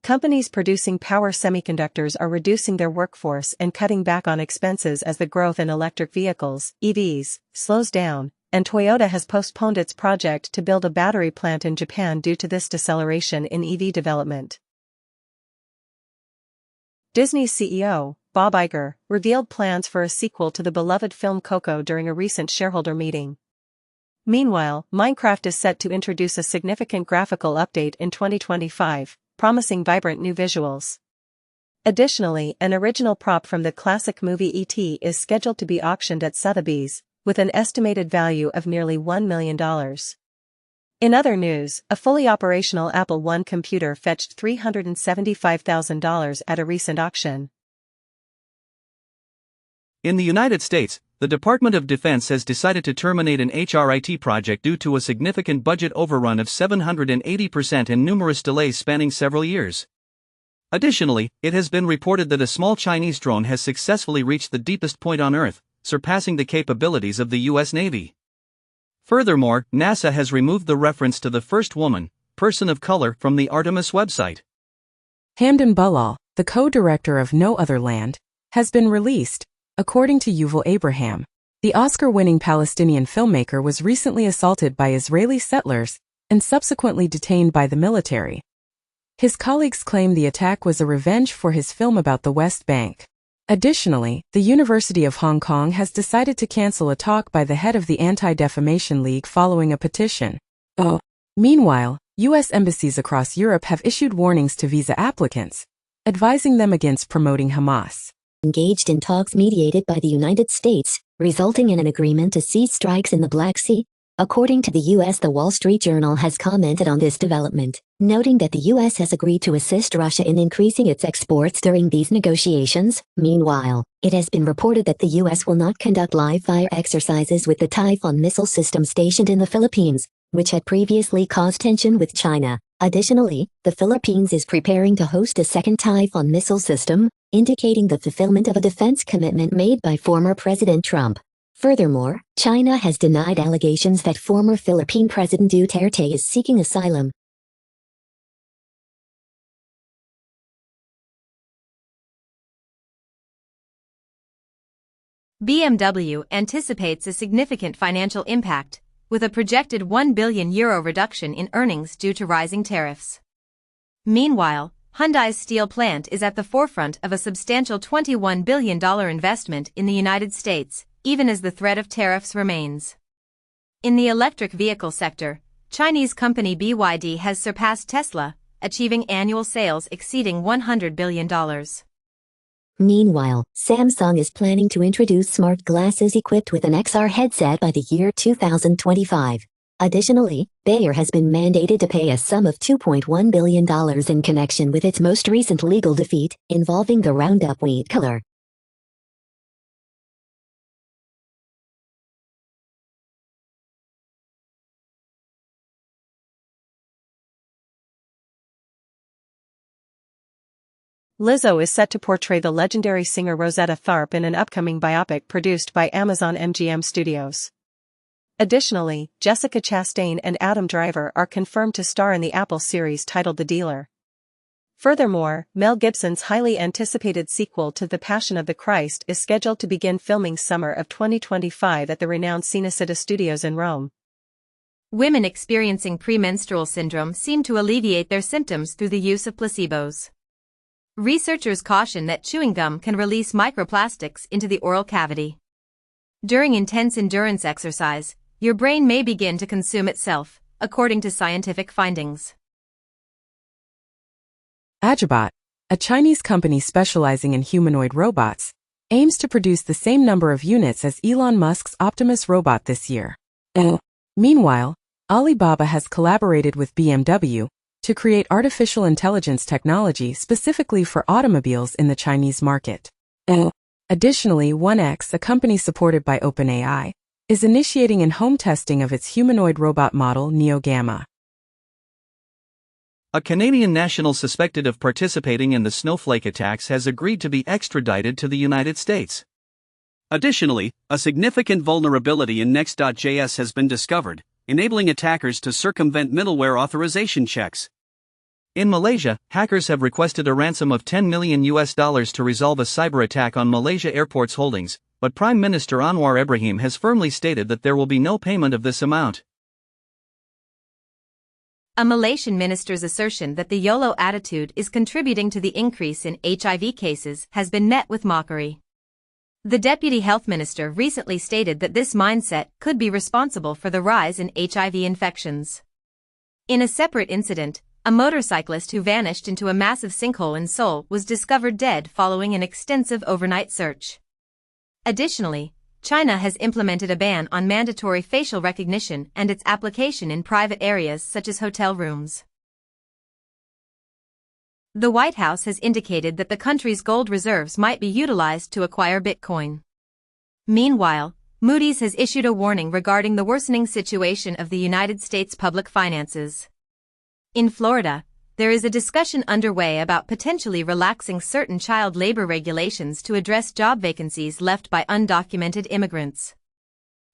Companies producing power semiconductors are reducing their workforce and cutting back on expenses as the growth in electric vehicles, EVs, slows down, and Toyota has postponed its project to build a battery plant in Japan due to this deceleration in EV development. Disney's CEO, Bob Iger, revealed plans for a sequel to the beloved film Coco during a recent shareholder meeting. Meanwhile, Minecraft is set to introduce a significant graphical update in 2025, promising vibrant new visuals. Additionally, an original prop from the classic movie E.T. is scheduled to be auctioned at Sotheby's, with an estimated value of nearly $1 million. In other news, a fully operational Apple I computer fetched $375,000 at a recent auction. In the United States, the Department of Defense has decided to terminate an HRIT project due to a significant budget overrun of 780% and numerous delays spanning several years. Additionally, it has been reported that a small Chinese drone has successfully reached the deepest point on Earth, surpassing the capabilities of the U.S. Navy. Furthermore, NASA has removed the reference to the first woman, person of color, from the Artemis website. Hamdan Bulal, the co-director of No Other Land, has been released, according to Yuval Abraham. The Oscar-winning Palestinian filmmaker was recently assaulted by Israeli settlers and subsequently detained by the military. His colleagues claim the attack was a revenge for his film about the West Bank. Additionally, the University of Hong Kong has decided to cancel a talk by the head of the Anti-Defamation League following a petition. Meanwhile, U.S. embassies across Europe have issued warnings to visa applicants, advising them against promoting Hamas. Engaged in talks mediated by the United States, resulting in an agreement to cease strikes in the Black Sea. According to the U.S., The Wall Street Journal has commented on this development, noting that the U.S. has agreed to assist Russia in increasing its exports during these negotiations. Meanwhile, it has been reported that the U.S. will not conduct live-fire exercises with the Typhoon missile system stationed in the Philippines, which had previously caused tension with China. Additionally, the Philippines is preparing to host a second Typhoon missile system, indicating the fulfillment of a defense commitment made by former President Trump. Furthermore, China has denied allegations that former Philippine President Duterte is seeking asylum. BMW anticipates a significant financial impact, with a projected €1 billion reduction in earnings due to rising tariffs. Meanwhile, Hyundai's steel plant is at the forefront of a substantial $21 billion investment in the United States, even as the threat of tariffs remains. In the electric vehicle sector, Chinese company BYD has surpassed Tesla, achieving annual sales exceeding $100 billion. Meanwhile, Samsung is planning to introduce smart glasses equipped with an XR headset by the year 2025. Additionally, Bayer has been mandated to pay a sum of $2.1 billion in connection with its most recent legal defeat, involving the Roundup weed killer. Lizzo is set to portray the legendary singer Rosetta Tharpe in an upcoming biopic produced by Amazon MGM Studios. Additionally, Jessica Chastain and Adam Driver are confirmed to star in the Apple series titled The Dealer. Furthermore, Mel Gibson's highly anticipated sequel to The Passion of the Christ is scheduled to begin filming summer of 2025 at the renowned Cinecittà Studios in Rome. Women experiencing premenstrual syndrome seem to alleviate their symptoms through the use of placebos. Researchers caution that chewing gum can release microplastics into the oral cavity. During intense endurance exercise, your brain may begin to consume itself, according to scientific findings. Agibot, a Chinese company specializing in humanoid robots, aims to produce the same number of units as Elon Musk's Optimus robot this year. Meanwhile, Alibaba has collaborated with BMW to create artificial intelligence technology specifically for automobiles in the Chinese market. Additionally, 1X, a company supported by OpenAI, is initiating in-home testing of its humanoid robot model Neo Gamma. A Canadian national suspected of participating in the snowflake attacks has agreed to be extradited to the United States. Additionally, a significant vulnerability in Next.js has been discovered, enabling attackers to circumvent middleware authorization checks. In Malaysia, hackers have requested a ransom of $10 million to resolve a cyber attack on Malaysia Airports Holdings, but Prime Minister Anwar Ibrahim has firmly stated that there will be no payment of this amount. A Malaysian minister's assertion that the YOLO attitude is contributing to the increase in HIV cases has been met with mockery. The deputy health minister recently stated that this mindset could be responsible for the rise in HIV infections. In a separate incident, a motorcyclist who vanished into a massive sinkhole in Seoul was discovered dead following an extensive overnight search. Additionally, China has implemented a ban on mandatory facial recognition and its application in private areas such as hotel rooms. The White House has indicated that the country's gold reserves might be utilized to acquire Bitcoin. Meanwhile, Moody's has issued a warning regarding the worsening situation of the United States public finances. In Florida, there is a discussion underway about potentially relaxing certain child labor regulations to address job vacancies left by undocumented immigrants.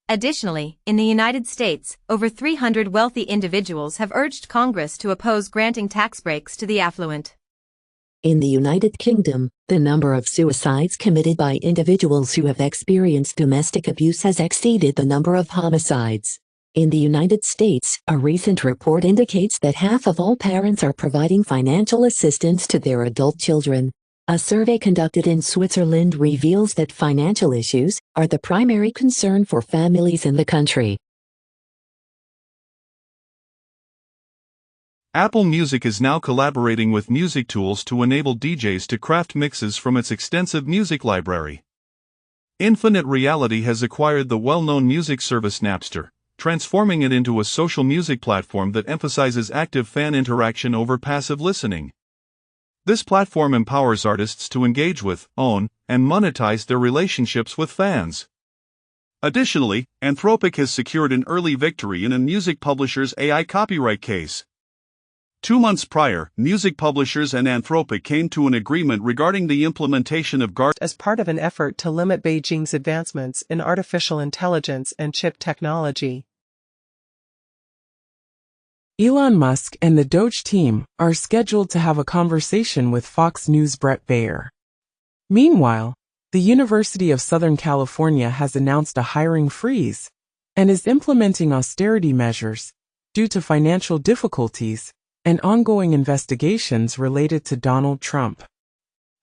Additionally, in the United States, over 300 wealthy individuals have urged Congress to oppose granting tax breaks to the affluent. In the United Kingdom, the number of suicides committed by individuals who have experienced domestic abuse has exceeded the number of homicides. In the United States, a recent report indicates that half of all parents are providing financial assistance to their adult children. A survey conducted in Switzerland reveals that financial issues are the primary concern for families in the country. Apple Music is now collaborating with music tools to enable DJs to craft mixes from its extensive music library. Infinite Reality has acquired the well-known music service Napster, transforming it into a social music platform that emphasizes active fan interaction over passive listening. This platform empowers artists to engage with, own, and monetize their relationships with fans. Additionally, Anthropic has secured an early victory in a music publisher's AI copyright case. 2 months prior, music publishers and Anthropic came to an agreement regarding the implementation of GART as part of an effort to limit Beijing's advancements in artificial intelligence and chip technology. Elon Musk and the Doge team are scheduled to have a conversation with Fox News' Brett Baier. Meanwhile, the University of Southern California has announced a hiring freeze and is implementing austerity measures due to financial difficulties and ongoing investigations related to Donald Trump.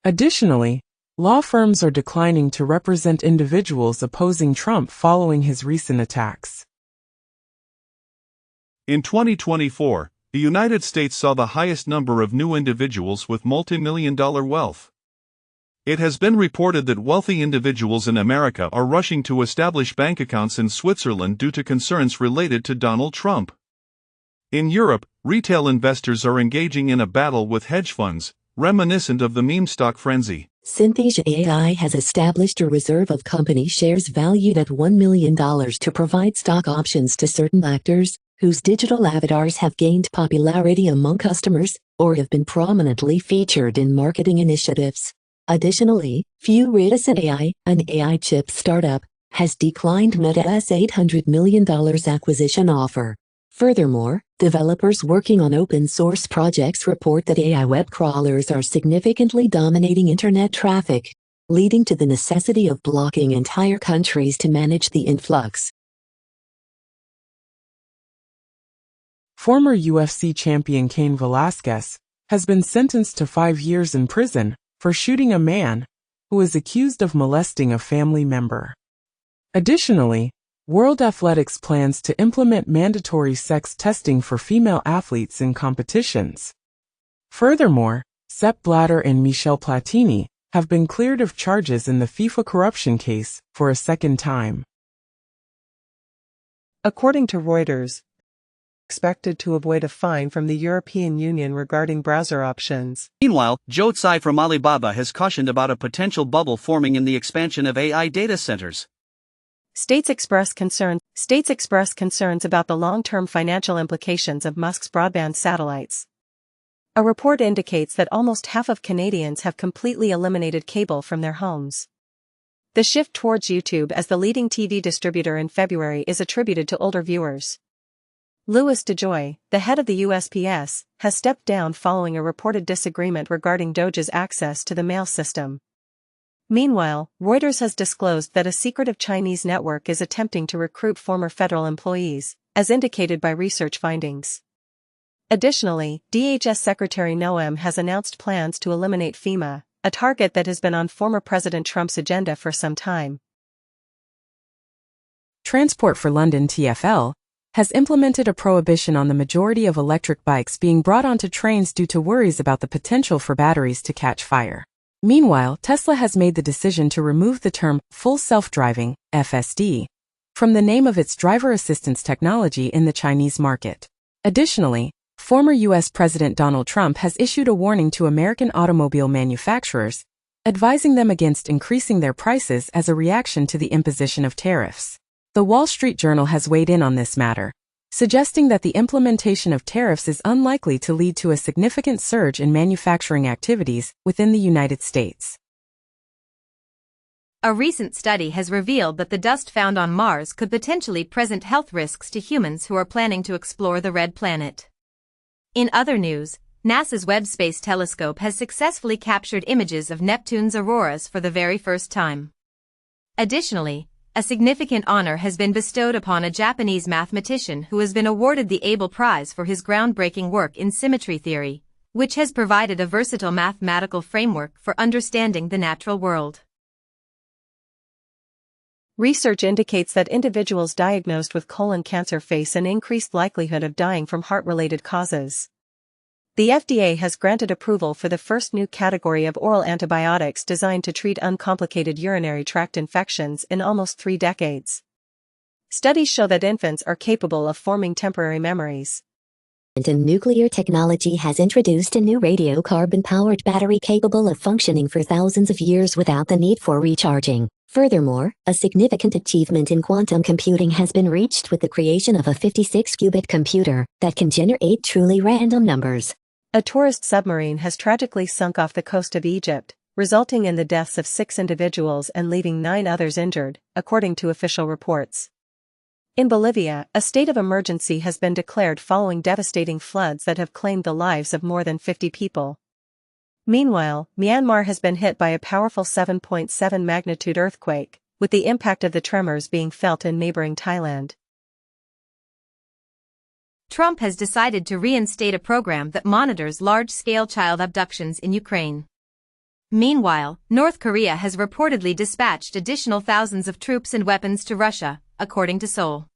Additionally, law firms are declining to represent individuals opposing Trump following his recent attacks. In 2024, the United States saw the highest number of new individuals with multi-million-dollar wealth. It has been reported that wealthy individuals in America are rushing to establish bank accounts in Switzerland due to concerns related to Donald Trump. In Europe, retail investors are engaging in a battle with hedge funds, reminiscent of the meme stock frenzy. Synthesia AI has established a reserve of company shares valued at $1 million to provide stock options to certain actors, whose digital avatars have gained popularity among customers, or have been prominently featured in marketing initiatives. Additionally, Furious AI, an AI chip startup, has declined Meta's $800 million acquisition offer. Furthermore, developers working on open-source projects report that AI web crawlers are significantly dominating internet traffic, leading to the necessity of blocking entire countries to manage the influx. Former UFC champion Cain Velasquez has been sentenced to 5 years in prison for shooting a man who is accused of molesting a family member. Additionally, World Athletics plans to implement mandatory sex testing for female athletes in competitions. Furthermore, Sepp Blatter and Michel Platini have been cleared of charges in the FIFA corruption case for a second time. According to Reuters, expected to avoid a fine from the European Union regarding browser options. Meanwhile, Zhou Tsai from Alibaba has cautioned about a potential bubble forming in the expansion of AI data centers. States express concerns about the long-term financial implications of Musk's broadband satellites. A report indicates that almost half of Canadians have completely eliminated cable from their homes. The shift towards YouTube as the leading TV distributor in February is attributed to older viewers. Louis DeJoy, the head of the USPS, has stepped down following a reported disagreement regarding Doge's access to the mail system. Meanwhile, Reuters has disclosed that a secretive Chinese network is attempting to recruit former federal employees, as indicated by research findings. Additionally, DHS Secretary Noem has announced plans to eliminate FEMA, a target that has been on former President Trump's agenda for some time. Transport for London TfL has implemented a prohibition on the majority of electric bikes being brought onto trains due to worries about the potential for batteries to catch fire. Meanwhile, Tesla has made the decision to remove the term full self-driving, FSD, from the name of its driver assistance technology in the Chinese market. Additionally, former U.S. President Donald Trump has issued a warning to American automobile manufacturers, advising them against increasing their prices as a reaction to the imposition of tariffs. The Wall Street Journal has weighed in on this matter, suggesting that the implementation of tariffs is unlikely to lead to a significant surge in manufacturing activities within the United States. A recent study has revealed that the dust found on Mars could potentially present health risks to humans who are planning to explore the red planet. In other news, NASA's Webb Space Telescope has successfully captured images of Neptune's auroras for the very first time. Additionally, a significant honor has been bestowed upon a Japanese mathematician who has been awarded the Abel Prize for his groundbreaking work in symmetry theory, which has provided a versatile mathematical framework for understanding the natural world. Research indicates that individuals diagnosed with colon cancer face an increased likelihood of dying from heart-related causes. The FDA has granted approval for the first new category of oral antibiotics designed to treat uncomplicated urinary tract infections in almost 3 decades. Studies show that infants are capable of forming temporary memories. And nuclear technology has introduced a new radiocarbon-powered battery capable of functioning for thousands of years without the need for recharging. Furthermore, a significant achievement in quantum computing has been reached with the creation of a 56-qubit computer that can generate truly random numbers. A tourist submarine has tragically sunk off the coast of Egypt, resulting in the deaths of 6 individuals and leaving 9 others injured, according to official reports. In Bolivia, a state of emergency has been declared following devastating floods that have claimed the lives of more than 50 people. Meanwhile, Myanmar has been hit by a powerful 7.7 magnitude earthquake, with the impact of the tremors being felt in neighboring Thailand. Trump has decided to reinstate a program that monitors large-scale child abductions in Ukraine. Meanwhile, North Korea has reportedly dispatched additional thousands of troops and weapons to Russia, according to Seoul.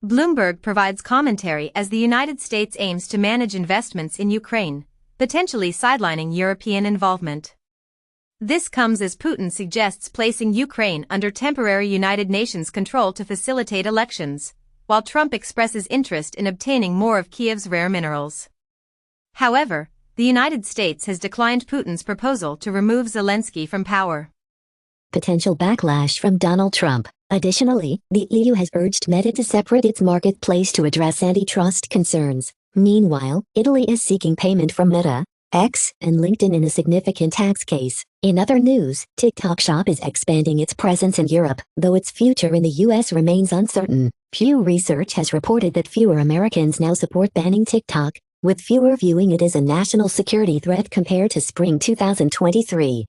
Bloomberg provides commentary as the United States aims to manage investments in Ukraine, potentially sidelining European involvement. This comes as Putin suggests placing Ukraine under temporary United Nations control to facilitate elections, while Trump expresses interest in obtaining more of Kiev's rare minerals. However, the United States has declined Putin's proposal to remove Zelensky from power. Potential backlash from Donald Trump. Additionally, the EU has urged Meta to separate its marketplace to address antitrust concerns. Meanwhile, Italy is seeking payment from Meta, X, and LinkedIn in a significant tax case. In other news, TikTok Shop is expanding its presence in Europe, though its future in the US remains uncertain. Pew Research has reported that fewer Americans now support banning TikTok, with fewer viewing it as a national security threat compared to spring 2023.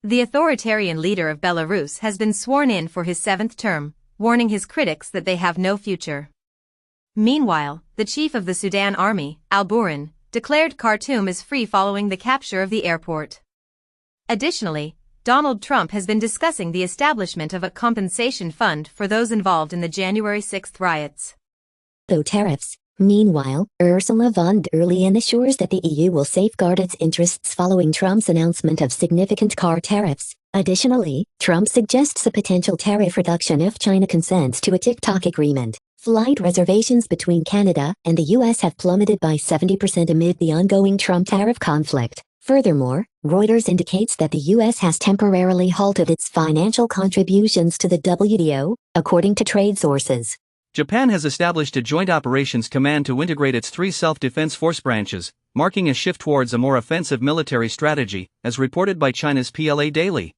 The authoritarian leader of Belarus has been sworn in for his 7th term, warning his critics that they have no future. Meanwhile, the chief of the Sudan army, al-Burhan, declared Khartoum is free following the capture of the airport. Additionally, Donald Trump has been discussing the establishment of a compensation fund for those involved in the January 6 riots. Tariffs. Meanwhile, Ursula von der Leyen assures that the EU will safeguard its interests following Trump's announcement of significant car tariffs. Additionally, Trump suggests a potential tariff reduction if China consents to a TikTok agreement. Flight reservations between Canada and the US have plummeted by 70% amid the ongoing Trump tariff conflict. Furthermore, Reuters indicates that the U.S. has temporarily halted its financial contributions to the WTO, according to trade sources. Japan has established a Joint Operations Command to integrate its 3 self-defense force branches, marking a shift towards a more offensive military strategy, as reported by China's PLA Daily.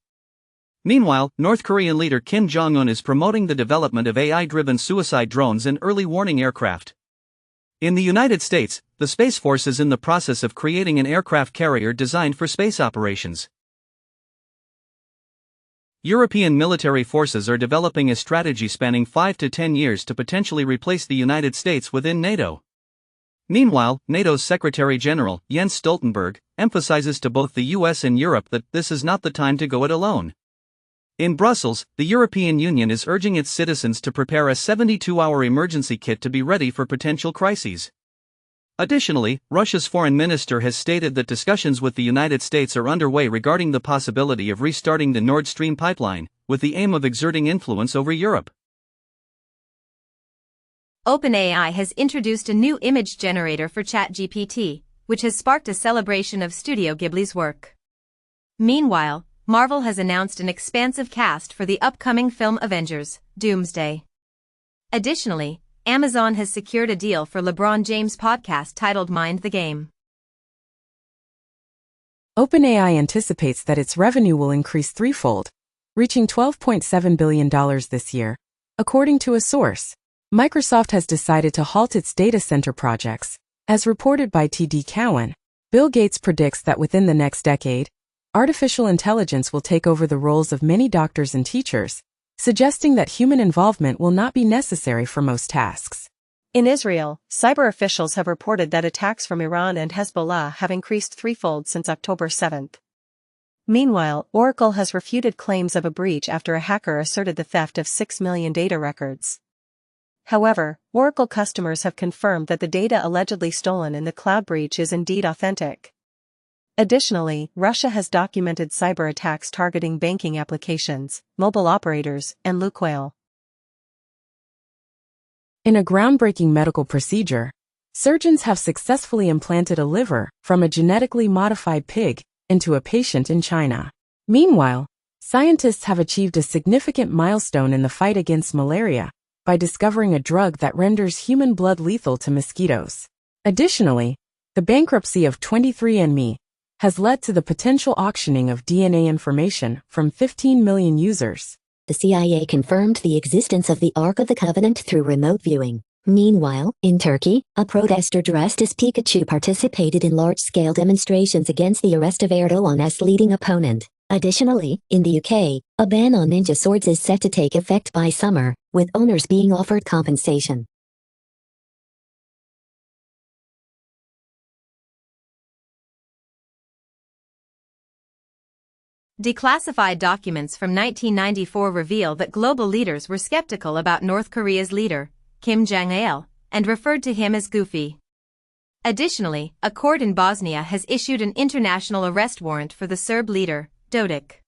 Meanwhile, North Korean leader Kim Jong-un is promoting the development of AI-driven suicide drones and early warning aircraft. In the United States, the Space Force is in the process of creating an aircraft carrier designed for space operations. European military forces are developing a strategy spanning 5 to 10 years to potentially replace the United States within NATO. Meanwhile, NATO's Secretary-General, Jens Stoltenberg, emphasizes to both the US and Europe that this is not the time to go it alone. In Brussels, the European Union is urging its citizens to prepare a 72-hour emergency kit to be ready for potential crises. Additionally, Russia's foreign minister has stated that discussions with the United States are underway regarding the possibility of restarting the Nord Stream pipeline, with the aim of exerting influence over Europe. OpenAI has introduced a new image generator for ChatGPT, which has sparked a celebration of Studio Ghibli's work. Meanwhile, Marvel has announced an expansive cast for the upcoming film Avengers: Doomsday. Additionally, Amazon has secured a deal for LeBron James' podcast titled Mind the Game. OpenAI anticipates that its revenue will increase threefold, reaching $12.7 billion this year. According to a source, Microsoft has decided to halt its data center projects. As reported by TD Cowen, Bill Gates predicts that within the next decade, artificial intelligence will take over the roles of many doctors and teachers, suggesting that human involvement will not be necessary for most tasks. In Israel, cyber officials have reported that attacks from Iran and Hezbollah have increased threefold since October 7. Meanwhile, Oracle has refuted claims of a breach after a hacker asserted the theft of 6 million data records. However, Oracle customers have confirmed that the data allegedly stolen in the cloud breach is indeed authentic. Additionally, Russia has documented cyber attacks targeting banking applications, mobile operators, and Lukoil. In a groundbreaking medical procedure, surgeons have successfully implanted a liver from a genetically modified pig into a patient in China. Meanwhile, scientists have achieved a significant milestone in the fight against malaria by discovering a drug that renders human blood lethal to mosquitoes. Additionally, the bankruptcy of 23andMe has led to the potential auctioning of DNA information from 15 million users. The CIA confirmed the existence of the Ark of the Covenant through remote viewing. Meanwhile, in Turkey, a protester dressed as Pikachu participated in large-scale demonstrations against the arrest of Erdogan's leading opponent. Additionally, in the UK, a ban on ninja swords is set to take effect by summer, with owners being offered compensation. Declassified documents from 1994 reveal that global leaders were skeptical about North Korea's leader, Kim Jong-il, and referred to him as Goofy. Additionally, a court in Bosnia has issued an international arrest warrant for the Serb leader, Dodik.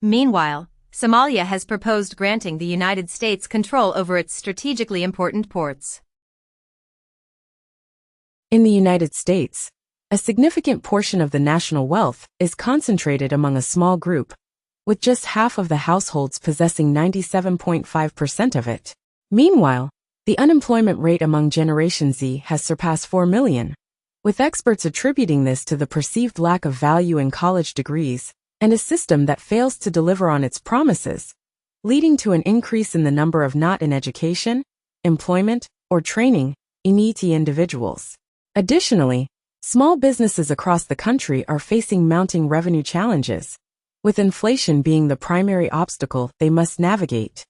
Meanwhile, Somalia has proposed granting the United States control over its strategically important ports. In the United States, a significant portion of the national wealth is concentrated among a small group, with just half of the households possessing 97.5% of it. Meanwhile, the unemployment rate among Generation Z has surpassed 4 million, with experts attributing this to the perceived lack of value in college degrees and a system that fails to deliver on its promises, leading to an increase in the number of not in education, employment, or training (NEET) individuals. Additionally, small businesses across the country are facing mounting revenue challenges, with inflation being the primary obstacle they must navigate.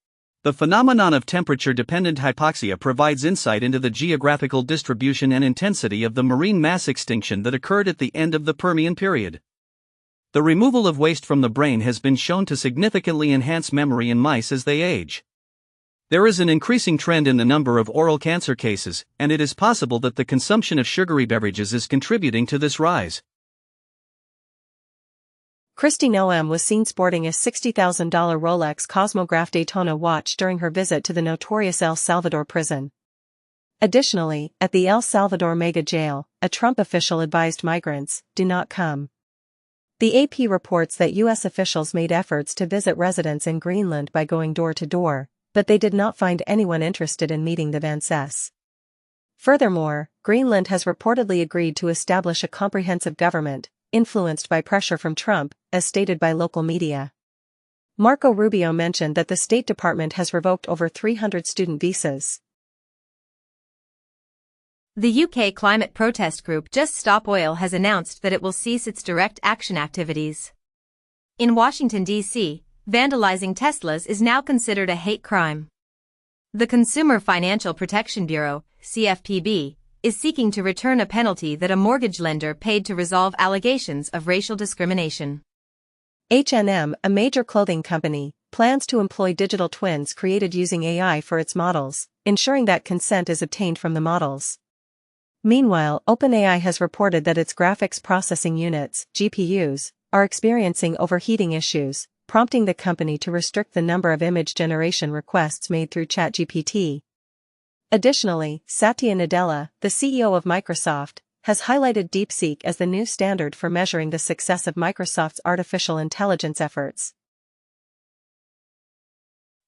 The phenomenon of temperature-dependent hypoxia provides insight into the geographical distribution and intensity of the marine mass extinction that occurred at the end of the Permian period. The removal of waste from the brain has been shown to significantly enhance memory in mice as they age. There is an increasing trend in the number of oral cancer cases, and it is possible that the consumption of sugary beverages is contributing to this rise. Kristi Noem was seen sporting a $60,000 Rolex Cosmograph Daytona watch during her visit to the notorious El Salvador prison. Additionally, at the El Salvador mega jail, a Trump official advised migrants, "Do not come." The AP reports that U.S. officials made efforts to visit residents in Greenland by going door to door, but they did not find anyone interested in meeting the Vances. Furthermore, Greenland has reportedly agreed to establish a comprehensive government, influenced by pressure from Trump, as stated by local media. Marco Rubio mentioned that the State Department has revoked over 300 student visas. The UK climate protest group Just Stop Oil has announced that it will cease its direct action activities. In Washington, D.C., vandalizing Teslas is now considered a hate crime. The Consumer Financial Protection Bureau, CFPB, is seeking to return a penalty that a mortgage lender paid to resolve allegations of racial discrimination. H&M, a major clothing company, plans to employ digital twins created using AI for its models, ensuring that consent is obtained from the models. Meanwhile, OpenAI has reported that its graphics processing units, GPUs, are experiencing overheating issues, prompting the company to restrict the number of image generation requests made through ChatGPT. Additionally, Satya Nadella, the CEO of Microsoft, has highlighted DeepSeek as the new standard for measuring the success of Microsoft's artificial intelligence efforts.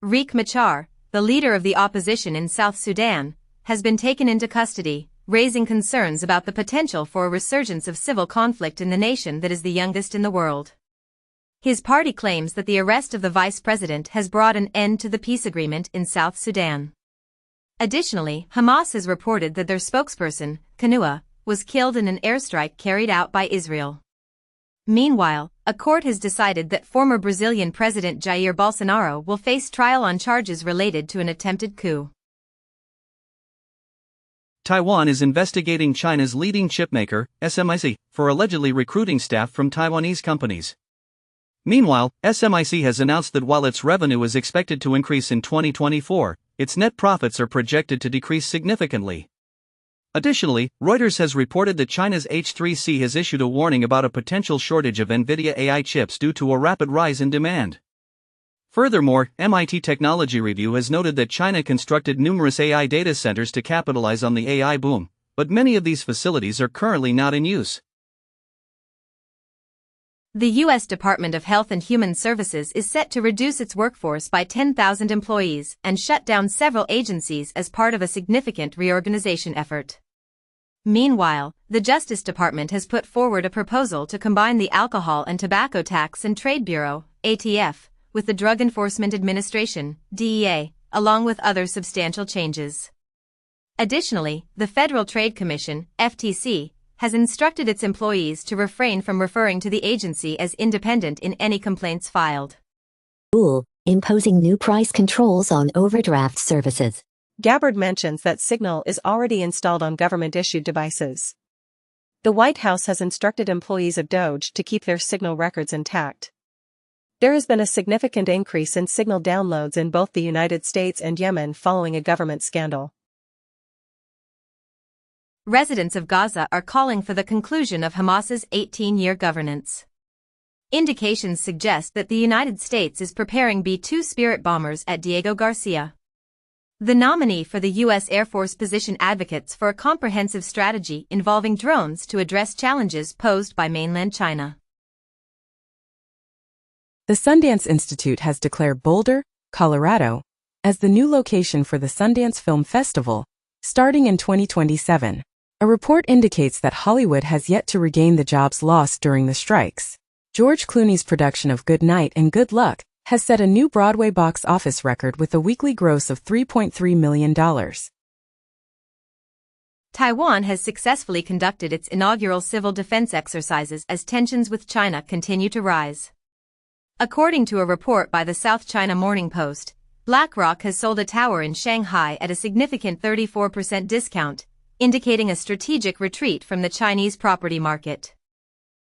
Riek Machar, the leader of the opposition in South Sudan, has been taken into custody, raising concerns about the potential for a resurgence of civil conflict in the nation that is the youngest in the world. His party claims that the arrest of the vice president has brought an end to the peace agreement in South Sudan. Additionally, Hamas has reported that their spokesperson, Kanua, was killed in an airstrike carried out by Israel. Meanwhile, a court has decided that former Brazilian President Jair Bolsonaro will face trial on charges related to an attempted coup. Taiwan is investigating China's leading chipmaker, SMIC, for allegedly recruiting staff from Taiwanese companies. Meanwhile, SMIC has announced that while its revenue is expected to increase in 2024, its net profits are projected to decrease significantly. Additionally, Reuters has reported that China's H3C has issued a warning about a potential shortage of NVIDIA AI chips due to a rapid rise in demand. Furthermore, MIT Technology Review has noted that China constructed numerous AI data centers to capitalize on the AI boom, but many of these facilities are currently not in use. The U.S. Department of Health and Human Services is set to reduce its workforce by 10,000 employees and shut down several agencies as part of a significant reorganization effort. Meanwhile, the Justice Department has put forward a proposal to combine the Alcohol and Tobacco Tax and Trade Bureau, ATF, with the Drug Enforcement Administration, DEA, along with other substantial changes. Additionally, the Federal Trade Commission, FTC, has instructed its employees to refrain from referring to the agency as independent in any complaints filed. Rule, imposing new price controls on overdraft services. Gabbard mentions that Signal is already installed on government-issued devices. The White House has instructed employees of Doge to keep their Signal records intact. There has been a significant increase in Signal downloads in both the United States and Yemen following a government scandal. Residents of Gaza are calling for the conclusion of Hamas's 18-year governance. Indications suggest that the United States is preparing B-2 Spirit bombers at Diego Garcia. The nominee for the U.S. Air Force position advocates for a comprehensive strategy involving drones to address challenges posed by mainland China. The Sundance Institute has declared Boulder, Colorado, as the new location for the Sundance Film Festival, starting in 2027. A report indicates that Hollywood has yet to regain the jobs lost during the strikes. George Clooney's production of Good Night and Good Luck has set a new Broadway box office record with a weekly gross of $3.3 million. Taiwan has successfully conducted its inaugural civil defense exercises as tensions with China continue to rise. According to a report by the South China Morning Post, BlackRock has sold a tower in Shanghai at a significant 34% discount, indicating a strategic retreat from the Chinese property market.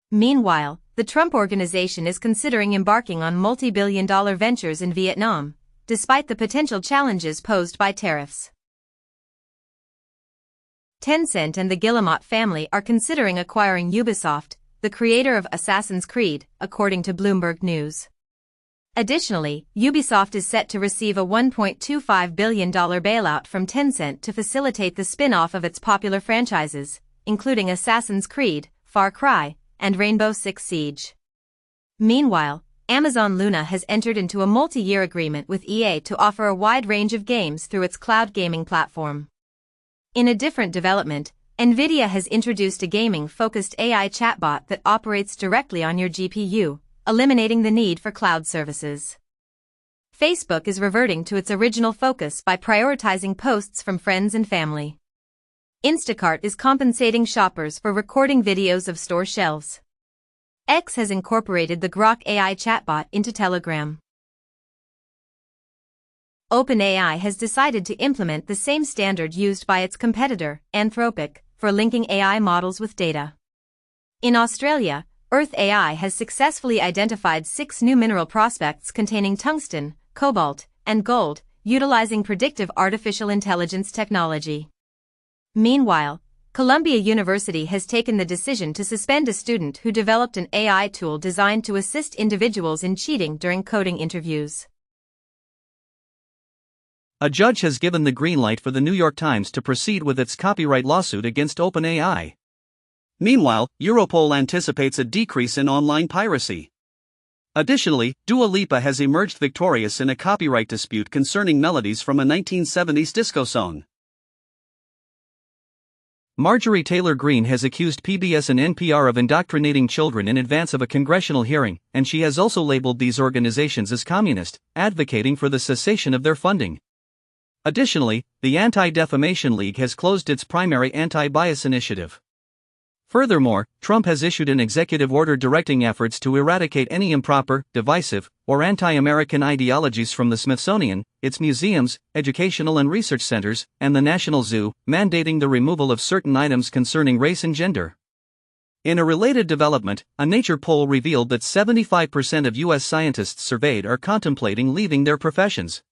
Meanwhile, the Trump Organization is considering embarking on multi-billion-dollar ventures in Vietnam, despite the potential challenges posed by tariffs. Tencent and the Guillemot family are considering acquiring Ubisoft, the creator of Assassin's Creed, according to Bloomberg News. Additionally, Ubisoft is set to receive a $1.25 billion bailout from Tencent to facilitate the spin-off of its popular franchises, including Assassin's Creed, Far Cry, and Rainbow Six Siege. Meanwhile, Amazon Luna has entered into a multi-year agreement with EA to offer a wide range of games through its cloud gaming platform. In a different development, NVIDIA has introduced a gaming-focused AI chatbot that operates directly on your GPU, eliminating the need for cloud services. Facebook is reverting to its original focus by prioritizing posts from friends and family. Instacart is compensating shoppers for recording videos of store shelves. X has incorporated the Grok AI chatbot into Telegram. OpenAI has decided to implement the same standard used by its competitor, Anthropic, for linking AI models with data. In Australia, Earth AI has successfully identified 6 new mineral prospects containing tungsten, cobalt, and gold, utilizing predictive artificial intelligence technology. Meanwhile, Columbia University has taken the decision to suspend a student who developed an AI tool designed to assist individuals in cheating during coding interviews. A judge has given the green light for the New York Times to proceed with its copyright lawsuit against OpenAI. Meanwhile, Europol anticipates a decrease in online piracy. Additionally, Dua Lipa has emerged victorious in a copyright dispute concerning melodies from a 1970s disco song. Marjorie Taylor Greene has accused PBS and NPR of indoctrinating children in advance of a congressional hearing, and she has also labeled these organizations as communist, advocating for the cessation of their funding. Additionally, the Anti-Defamation League has closed its primary anti-bias initiative. Furthermore, Trump has issued an executive order directing efforts to eradicate any improper, divisive, or anti-American ideologies from the Smithsonian, its museums, educational and research centers, and the National Zoo, mandating the removal of certain items concerning race and gender. In a related development, a Nature poll revealed that 75% of U.S. scientists surveyed are contemplating leaving their professions.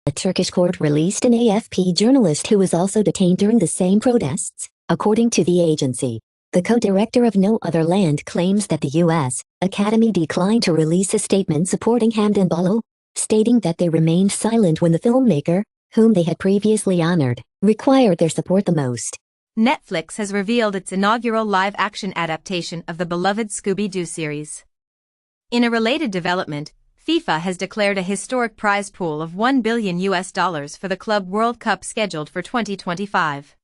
A Turkish court released an AFP journalist who was also detained during the same protests, according to the agency. The co-director of No Other Land claims that the U.S. Academy declined to release a statement supporting Hamdan Balo, stating that they remained silent when the filmmaker, whom they had previously honored, required their support the most. Netflix has revealed its inaugural live-action adaptation of the beloved Scooby-Doo series. In a related development, FIFA has declared a historic prize pool of $1 billion for the Club World Cup scheduled for 2025.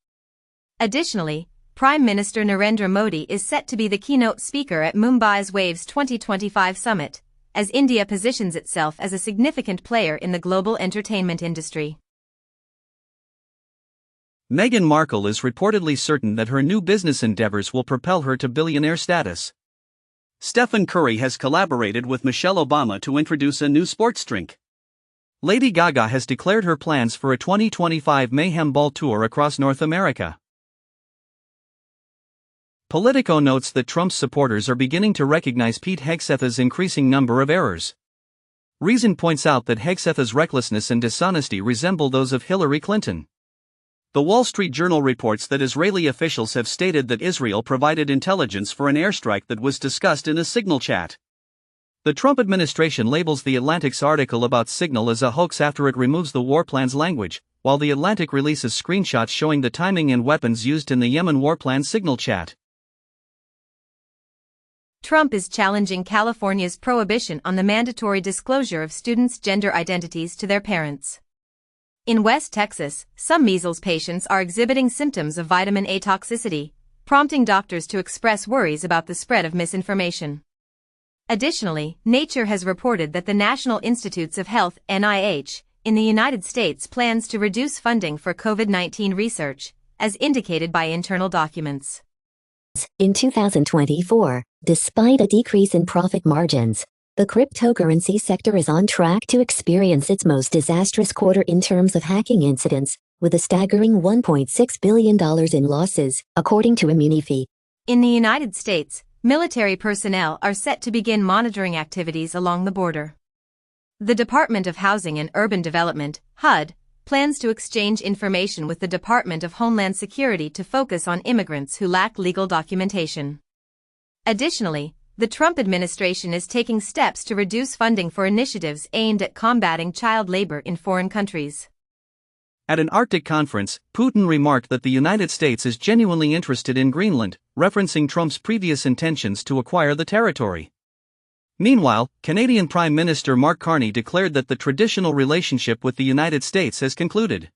Additionally, Prime Minister Narendra Modi is set to be the keynote speaker at Mumbai's Waves 2025 summit, as India positions itself as a significant player in the global entertainment industry. Meghan Markle is reportedly certain that her new business endeavors will propel her to billionaire status. Stephen Curry has collaborated with Michelle Obama to introduce a new sports drink. Lady Gaga has declared her plans for a 2025 Mayhem Ball tour across North America. Politico notes that Trump's supporters are beginning to recognize Pete Hegseth's increasing number of errors. Reason points out that Hegseth's recklessness and dishonesty resemble those of Hillary Clinton. The Wall Street Journal reports that Israeli officials have stated that Israel provided intelligence for an airstrike that was discussed in a Signal chat. The Trump administration labels The Atlantic's article about Signal as a hoax after it removes the war plan's language, while The Atlantic releases screenshots showing the timing and weapons used in the Yemen war plan Signal chat. Trump is challenging California's prohibition on the mandatory disclosure of students' gender identities to their parents. In West Texas, some measles patients are exhibiting symptoms of vitamin A toxicity, prompting doctors to express worries about the spread of misinformation. Additionally, Nature has reported that the National Institutes of Health (NIH) in the United States plans to reduce funding for COVID-19 research, as indicated by internal documents. In 2024, despite a decrease in profit margins, the cryptocurrency sector is on track to experience its most disastrous quarter in terms of hacking incidents, with a staggering $1.6 billion in losses, according to Immunify. In the United States, military personnel are set to begin monitoring activities along the border. The Department of Housing and Urban Development, HUD, plans to exchange information with the Department of Homeland Security to focus on immigrants who lack legal documentation. Additionally, the Trump administration is taking steps to reduce funding for initiatives aimed at combating child labor in foreign countries. At an Arctic conference, Putin remarked that the United States is genuinely interested in Greenland, referencing Trump's previous intentions to acquire the territory. Meanwhile, Canadian Prime Minister Mark Carney declared that the traditional relationship with the United States has concluded.